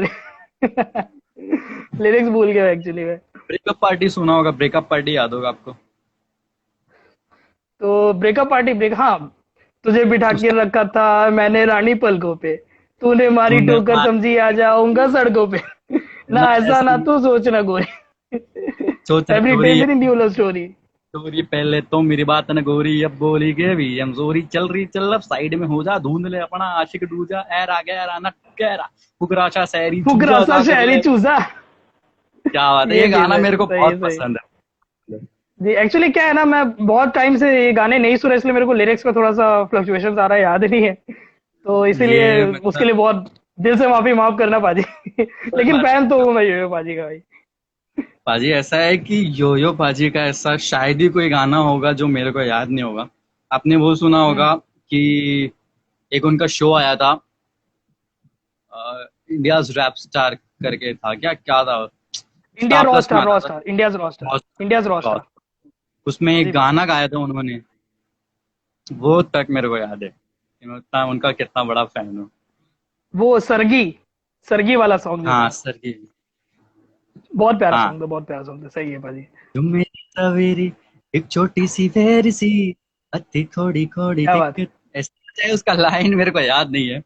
लिरिक्स भूल गया एक्चुअली मैं। ब्रेकअप पार्टी सुना होगा, ब्रेकअप पार्टी याद होगा आपको। तो ब्रेकअप पार्टी ब्रेक, हाँ। तुझे बिठा के उसका रखा था मैंने रानी पलकों पे, तूने मारी तूने ठोकर समझी आ जाऊंगा सड़कों पे। ना ना ऐसा ऐसी ना तू सोचना गोरी। सोच न एवरी डे गोरी, मेरी न्यू लव स्टोरी। गोरी पहले तो मेरी बात न गोरी, अब बोली के भी हम जोरी, चल रही चल अब साइड में हो जा, ढूंढ ले अपना आशिक दूजा, ऐरा गहरा न गहरा, फुकराचा शहरी फुकरा चूजा सा जा कर शहरी ले। चूजा। क्या बात है, ये ये भी गाना भाई मेरे को सही बहुत है, सही। पसंद है। जी एक्चुअली क्या है ना, मैं बहुत टाइम से ये गाने नहीं सुने, इसलिए मेरे को लिरिक्स में थोड़ा सा फ्लक्चुएशन आ रहा है, याद नहीं है। तो इसीलिए ये उसके मतलब लिए बहुत दिल से माफी माफ करना पाजी। कोई लेकिन बात फैन तो नहीं। हूँ मैं यो पाजी का भाई। पाजी ऐसा है कि यो पाजी का ऐसा शायद ही कोई गाना होगा जो मेरे को याद नहीं होगा। आपने वो सुना हम्म। होगा कि एक उनका शो आया था, इंडियाज रैप स्टार करके था, क्या क्या था, इंडिया स्टार रॉ प्लस में स्टार, आता रॉ था। Star, India's raw star. बहुत- इंडियाज रॉ स्टार। बहुत। उसमें एक जी भाई। गाना गाया था उन्होंने, वो तक मेरे को याद है कि मैं उतना उनका कितना बड़ा फैन हूँ। वो सरगी, सरगी वाला सॉन्ग जो हाँ था, सर की। बहुत प्यारा हाँ, सॉन्ग था, बहुत प्यारा सॉन्ग था, सही है भाजी। तुम मेरी सवेरी, एक छोटी सी फेर सी, अति थोड़ी थोड़ी क्या बात है। दिक्कत, ऐसा है उसका लाइन मेरे को याद नहीं है,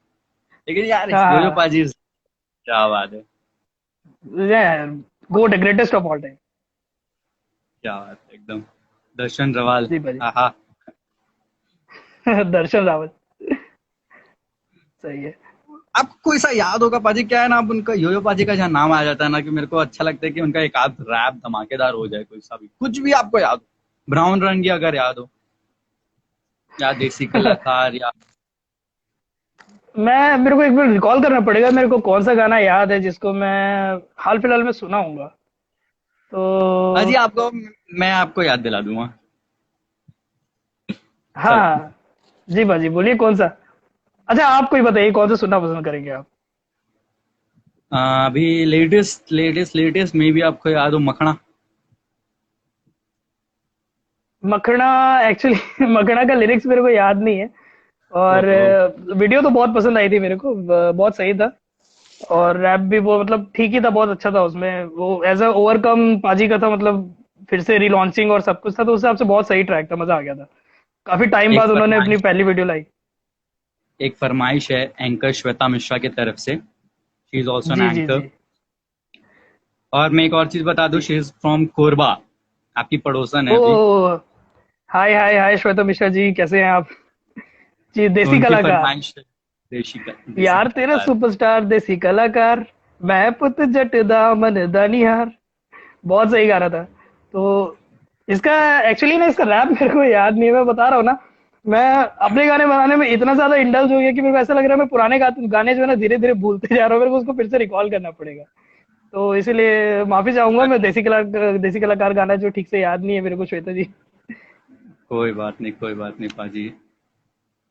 लेकिन यार यो हाँ। पाजी क्या बात है। गोट ग्रेटेस्ट ऑफ ऑल टाइम। क्या बात है एकदम। दर्शन रवाल। जी भाजी। हाँ। दर्शन रावत। सही है। आपको कोई सा याद होगा पाजी, क्या है ना, अब उनका योयो पाजी का जहाँ नाम आ जाता है ना, कि मेरे को अच्छा लगता है कि उनका एक आध रैप धमाकेदार हो जाए, कोई सा भी कुछ भी आपको याद हो, ब्राउन रंगी अगर याद हो, या देसी कलाकार, या मैं मेरे को एक बार रिकॉल करना पड़ेगा, मेरे को कौन सा गाना याद है जिसको मैं हाल फिलहाल में सुना हूँगा। पाजी तो आपको, मैं आपको याद दिला दूंगा। हाँ हाँ। जी बाजी बोलिए कौन सा। अच्छा आप कोई बताइए कौन सा सुनना पसंद करेंगे आप। अभी लेटेस्ट में भी आपको याद हो मखना। मखना, एक्चुअली मखना का लिरिक्स मेरे को याद नहीं है। और ओहो। वीडियो तो बहुत पसंद आई थी मेरे को, बहुत सही था। और रैप भी वो मतलब ठीक ही था, बहुत अच्छा था उसमें, वो एज अ ओवरकम पाजी का था, मतलब फिर से रिलॉन्चिंग और सब कुछ था, तो उस हिसाब से बहुत सही ट्रैक था, मजा आ गया था। काफी टाइम एक बाद उन्होंने अपनी फरमाइश पहली वीडियो लाई। एक फरमाइश है एंकर श्वेता मिश्रा की तरफ से, शी इज ऑल्सो एन जी जी एंकर। जी। और मैं एक और चीज बता दूं, जी। शी इज फ्रॉम कोरबा, आपकी पड़ोसन है ओ, अभी। हाय हाय हाय श्वेता मिश्रा जी, कैसे हैं आप। जी तो देसी उनकी कलाकार। फरमाइश है, देसी यार तेरा कलाकार। सुपरस्टार देसी कलाकार, मैं पुत जट दा मन दा निहार। बहुत सही गा रहा था। तो इसका एक्चुअली ना, इसका रैप मेरे को याद नहीं है, मैं बता रहा हूँ ना। मैं अपने गाने बनाने में इतना ज्यादा इंडल्ज हो गया कि मेरे को ऐसा लग रहा है मैं पुराने गाने जो है ना धीरे धीरे भूलते जा रहा हूँ, मेरे को उसको फिर से रिकॉल करना पड़ेगा। तो इसीलिए माफी चाहूंगा मैं, देसी कलाकार गाना जो ठीक से याद नहीं है मेरे को, श्वेता जी। कोई बात नहीं, कोई बात नहीं पाजी।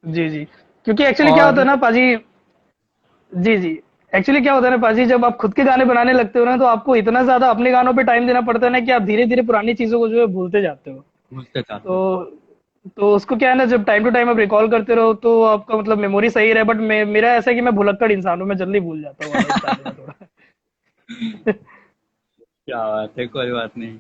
जी जी। क्योंकि एक्चुअली क्या होता और है ना पाजी। जी जी। एक्चुअली क्या होता है ना पाजी, जब आप खुद के गाने बनाने लगते हो ना, तो आपको इतना ज्यादा अपने गानों पे टाइम देना पड़ता है ना, कि आप धीरे धीरे पुरानी चीजों को जो है भूलते जाते हो। पूछते चाहते हो। तो उसको क्या है ना, जब टाइम टू टाइम आप रिकॉल करते रहो तो आपका मतलब मेमोरी सही रहे, बट मेरा ऐसा है कि मैं भुलक्कड़ इंसान हूँ, मैं जल्दी भूल जाता हूँ वाला इंसान हूँ मैं थोड़ा। क्या बात है, कोई बात नहीं।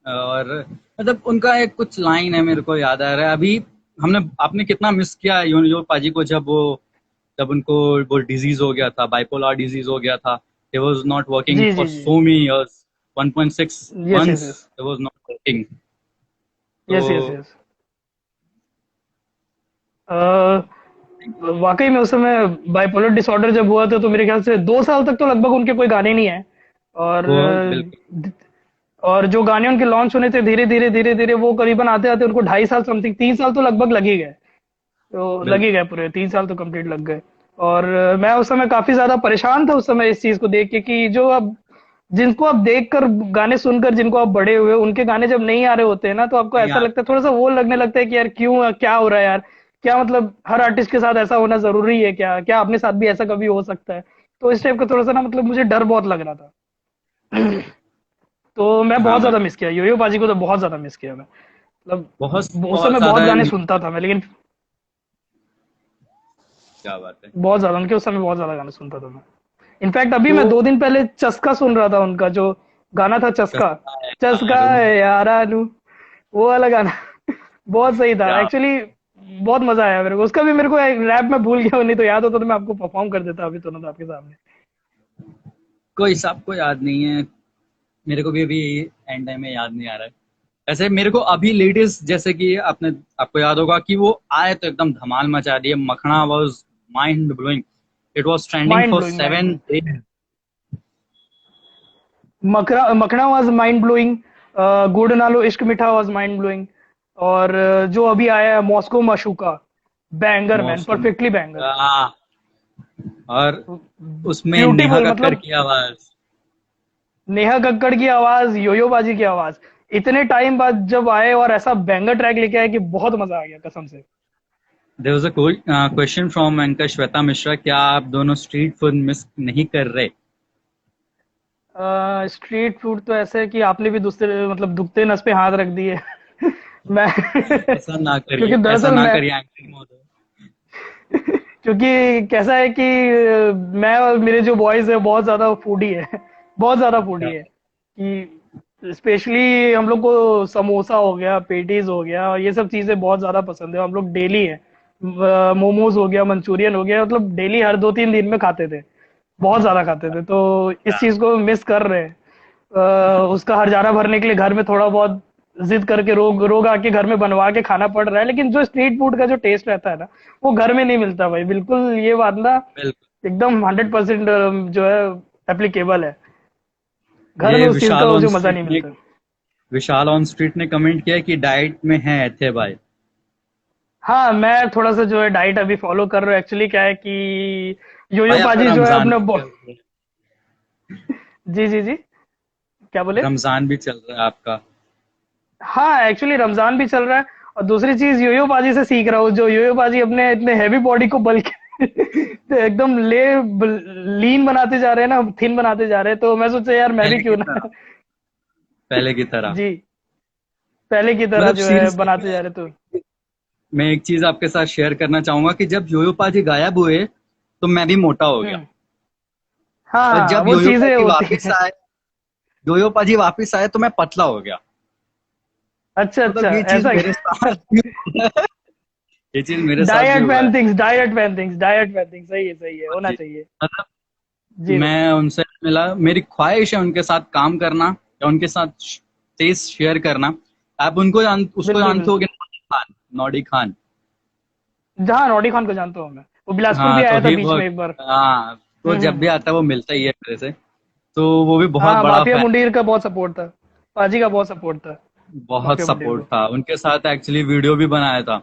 और मतलब उनका एक कुछ लाइन है मेरे को याद आ रहा है अभी, हमने आपने कितना मिस किया यो पाजी को, जब उनको वो डिजीज हो गया था, बाइपोलर डिजीज हो गया था, he was not working जी for जी जी। so many years, 1.6 yes yes months yes. he was not working। Yes yes तो यस। वाकई में उस समय बाइपोलर डिसऑर्डर जब हुआ था, तो मेरे ख्याल से 2 साल तक तो लगभग उनके कोई गाने नहीं आए। और वो बिल्कुल और जो गाने उनके लॉन्च होने थे धीरे धीरे धीरे धीरे, वो करीबन आते आते उनको 2.5 साल समथिंग, 3 साल तो लगभग लग ही गए। तो लग ही बिल्कुल गए, पूरे 3 साल तो कंप्लीट लग गए। और मैं उस समय काफी ज्यादा परेशान था उस समय इस चीज को देख के, कि जो अब जिनको आप देख कर गाने सुनकर जिनको आप बड़े हुए, उनके गाने जब नहीं आ रहे होते हैं ना, तो आपको नहीं ऐसा यार। लगता है, थोड़ा सा वो लगने लगता है कि यार क्यों, क्या हो रहा है यार। क्या मतलब हर आर्टिस्ट के साथ ऐसा होना जरूरी है क्या, क्या अपने साथ भी ऐसा कभी हो सकता है? तो इस टाइप का थोड़ा सा ना मतलब मुझे डर बहुत लग रहा था। तो मैं हाँ बहुत भाई, ज्यादा मिस किया योयो पाजी को, तो बहुत ज्यादा मिस किया मैं, बहुत मतलब उस बहुत समय बहुत ज्यादा गाने सुनता था मैं, लेकिन क्या बात है। बहुत ज्यादा उनके उस समय बहुत ज्यादा गाने सुनता था मैं। इनफैक्ट अभी तो मैं 2 दिन पहले चस्का सुन रहा था, उनका जो गाना था चस्का। चस्का है चस्का यारो। है यारा नू, वो वाला गाना बहुत सही था क्या एक्चुअली। बहुत मजा आया मेरे को उसका भी। मेरे को रैप में भूल गया हूँ, नहीं तो याद होता तो मैं आपको परफॉर्म कर देता अभी तुरंत आपके सामने। कोई सबको याद नहीं है, मेरे को भी अभी एंड टाइम में याद नहीं आ रहा है। ऐसे मेरे को अभी लेटेस्ट, जैसे कि आपने, आपको याद होगा कि वो आए तो एकदम धमाल मचा दिए, मखना was mind blowing, it was trending mind for blowing, mind 7 days। Blowing. मखना वाज माइंड ब्लोइंग। गुड नालो इश्क मिठा वाज माइंड ब्लोइंग। और जो अभी आया है मॉस्को मशूका, बैंगर मैन, मौसम परफेक्टली बैंगर। और उसमें नेहा ब्यूटीफुल कक्कर मतलब, की आवाज। नेहा कक्कड़ की आवाज, योयो बाजी की आवाज, इतने टाइम बाद जब आए और ऐसा बैंगर ट्रैक लेके आए कि बहुत मजा आ गया कसम से। There was a question from anchor Shweta Mishra, क्या आप दोनों स्ट्रीट फूड मिस नहीं कर रहे? स्ट्रीट फूड तो ऐसे है कि आपने भी दूसरे मतलब दुखते नस पे हाथ रख दिए। मैं ऐसा ना क्योंकि करिए, ऐसा दरअसल ना मैं करिए एंकर महोदय। क्योंकि कैसा है कि मैं और मेरे जो बॉयज है बहुत ज्यादा फूडी है। बहुत ज्यादा फूडी क्या है कि स्पेशली हम लोग को समोसा हो गया, पेटीज हो गया, और ये सब चीजें बहुत ज्यादा पसंद है। हम लोग डेली है, मोमोज हो गया, मंचूरियन हो गया, मतलब डेली हर 2-3 दिन में खाते थे, बहुत ज्यादा खाते थे। तो इस चीज को मिस कर रहे हैं। उसका हर्जाना भरने के लिए घर में थोड़ा बहुत जिद करके रोग रोग आके घर में बनवा के खाना पड़ रहा है, लेकिन जो स्ट्रीट फूड का जो टेस्ट रहता है ना, वो घर में नहीं मिलता भाई, बिल्कुल ये बात ना बिल्कुल। एकदम 100% जो है एप्लीकेबल है। घर में ये उस चीज का विशाल वो ऑन जो मजा स्ट्रीट नहीं ने मिलता। विशाल ऑन स्ट्रीट ने कमेंट किया कि डाइट में है थे भाई। हाँ, मैं थोड़ा सा जो है डाइट अभी फॉलो कर रहा हूँ। एक्चुअली क्या है कि योयो भाई आपका पाजी जो है रमजान अपने भी चल रहा जी जी जी, क्या बोले? है, रमजान भी चल रहा है आपका। हाँ, एक्चुअली रमजान भी चल रहा है। और दूसरी चीज योयो बाजी से सीख रहा हूँ, जो योयो बाजी अपने इतने हैवी बॉडी को बल्कि तो एकदम लीन बनाते जा रहे हैं ना, थिन बनाते जा रहे हैं, तो मैं सोचा यार मैं भी पहले की क्यों ना। तरह, पहले की तरह। जी, पहले की तरह मतलब जो है सीरियसली बनाते मैं जा रहे तो। मैं एक चीज आपके साथ शेयर करना चाहूंगा कि जब योयो पाजी गायब हुए तो मैं भी मोटा हो गया। हम्म। हाँ और हाँ, जब वो योयो चीजें पाजी होती वापस है। आए, योयो पाजी वापस आए तो मैं पतला हो गया। अच्छा अच्छा, मतलब ये चीज ऐसा मेरे साथ भी हुआ है। ये चीज मेरे साथ भी डाइट हुआ है। वैन थिंग्स, डाइट वैन थिंग्स, डाइट वैन थिंग्स, सही है, हाँ होना जी। चाहिए। मतलब जी भाई। मैं उनसे मिला, मेरी ख्वाहिश है उनके साथ काम करना या उनके साथ टेस्ट शेयर करना। आप उसको बिल्कुल जानते बिल्कुल। होगे, नौडी खान, नौडी खान। जहाँ नौडी खान को जानता हूँ मैं, वो बिलासपुर भी हाँ तो आया था ही बीच में वर्क, एक बार। हाँ तो जब भी हम्म। आता है वो मिलता ही है मेरे से। तो वो भी बहुत हाँ, बड़ा माफिया फैन, मुंडीर का बहुत सपोर्ट था, पाजी का बहुत सपोर्ट था बहुत माफिया मुंडीर सपोर्ट को। था उनके साथ, एक्चुअली वीडियो भी बनाया था।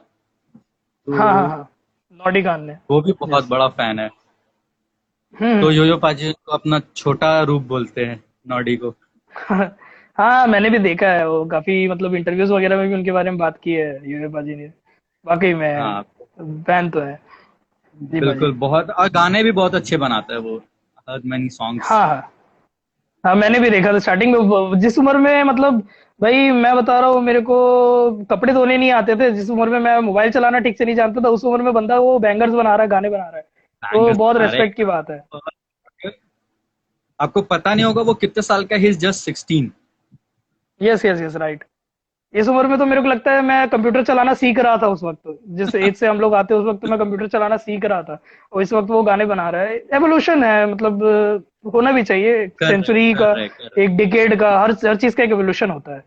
हाँ हाँ तो हाँ, नौडी खान ने। वो भी बहुत यस। बड़ा फैन है। तो हम्म। योयो पाजी को अपना छोटा रूप बोलते हैं, नॉडी को। हाँ, मैंने भी देखा है, वो काफी मतलब इंटरव्यूज वगैरह में भी उनके बारे में बात की है यूए पाजी ने। वाकई में हाँ फैन तो है। जी पाजी। बिल्कुल, बहुत, और गाने भी बहुत अच्छे बनाता है वो, हर्ड मैनी सॉन्ग्स। हाँ हाँ हाँ, मैंने भी देखा था स्टार्टिंग में जिस उम्र में मतलब, भाई मैं बता रहा हूँ, मेरे को कपड़े धोने नहीं आते थे, जिस उम्र में मैं मोबाइल चलाना ठीक से नहीं जानता था, उस उम्र में बंदा वो बैंगर्स बना रहा है, गाने बना रहा है, तो बैंगर्स बहुत बना रहे रेस्पेक्ट की बात है। हैं। आपको पता नहीं होगा वो कितने साल का, he is just 16। Yes yes yes, right. इस उम्र में तो मेरे को लगता है मैं कंप्यूटर चलाना सीख रहा था उस वक्त, जिस एज से हम लोग आते हैं उस वक्त मैं कंप्यूटर चलाना सीख रहा था, और इस वक्त वो गाने बना रहा है। एवोल्यूशन है मतलब, होना भी चाहिए, कर रहे सेंचुरी कर का, रहे कर रहे एक डिकेड का, हर चीज का एक एवोल्यूशन होता है।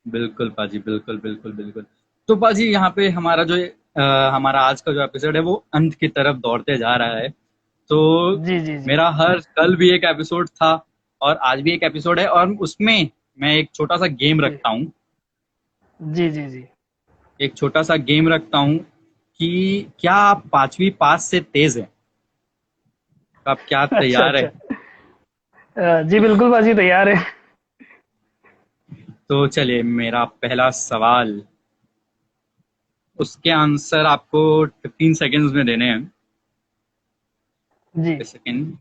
बिल्कुल पाजी, बिल्कुल बिल्कुल बिल्कुल। तो पाजी यहाँ पे हमारा जो हमारा आज का जो एपिसोड है वो अंत की तरफ दौड़ते जा रहा है। तो जी जी जी मेरा हर कल भी एक एपिसोड था और आज भी एक एपिसोड है, और उसमें मैं एक छोटा सा गेम जी रखता हूँ। जी जी जी। एक छोटा सा गेम रखता हूँ कि क्या आप 5वीं पास से तेज हैं? आप क्या अच्छा तैयार है? अच्छा। जी बिल्कुल बाजी, तैयार है। तो चलिए, मेरा पहला सवाल, उसके आंसर आपको 15 सेकेंड्स में देने हैं। जी। एक सेकेंड।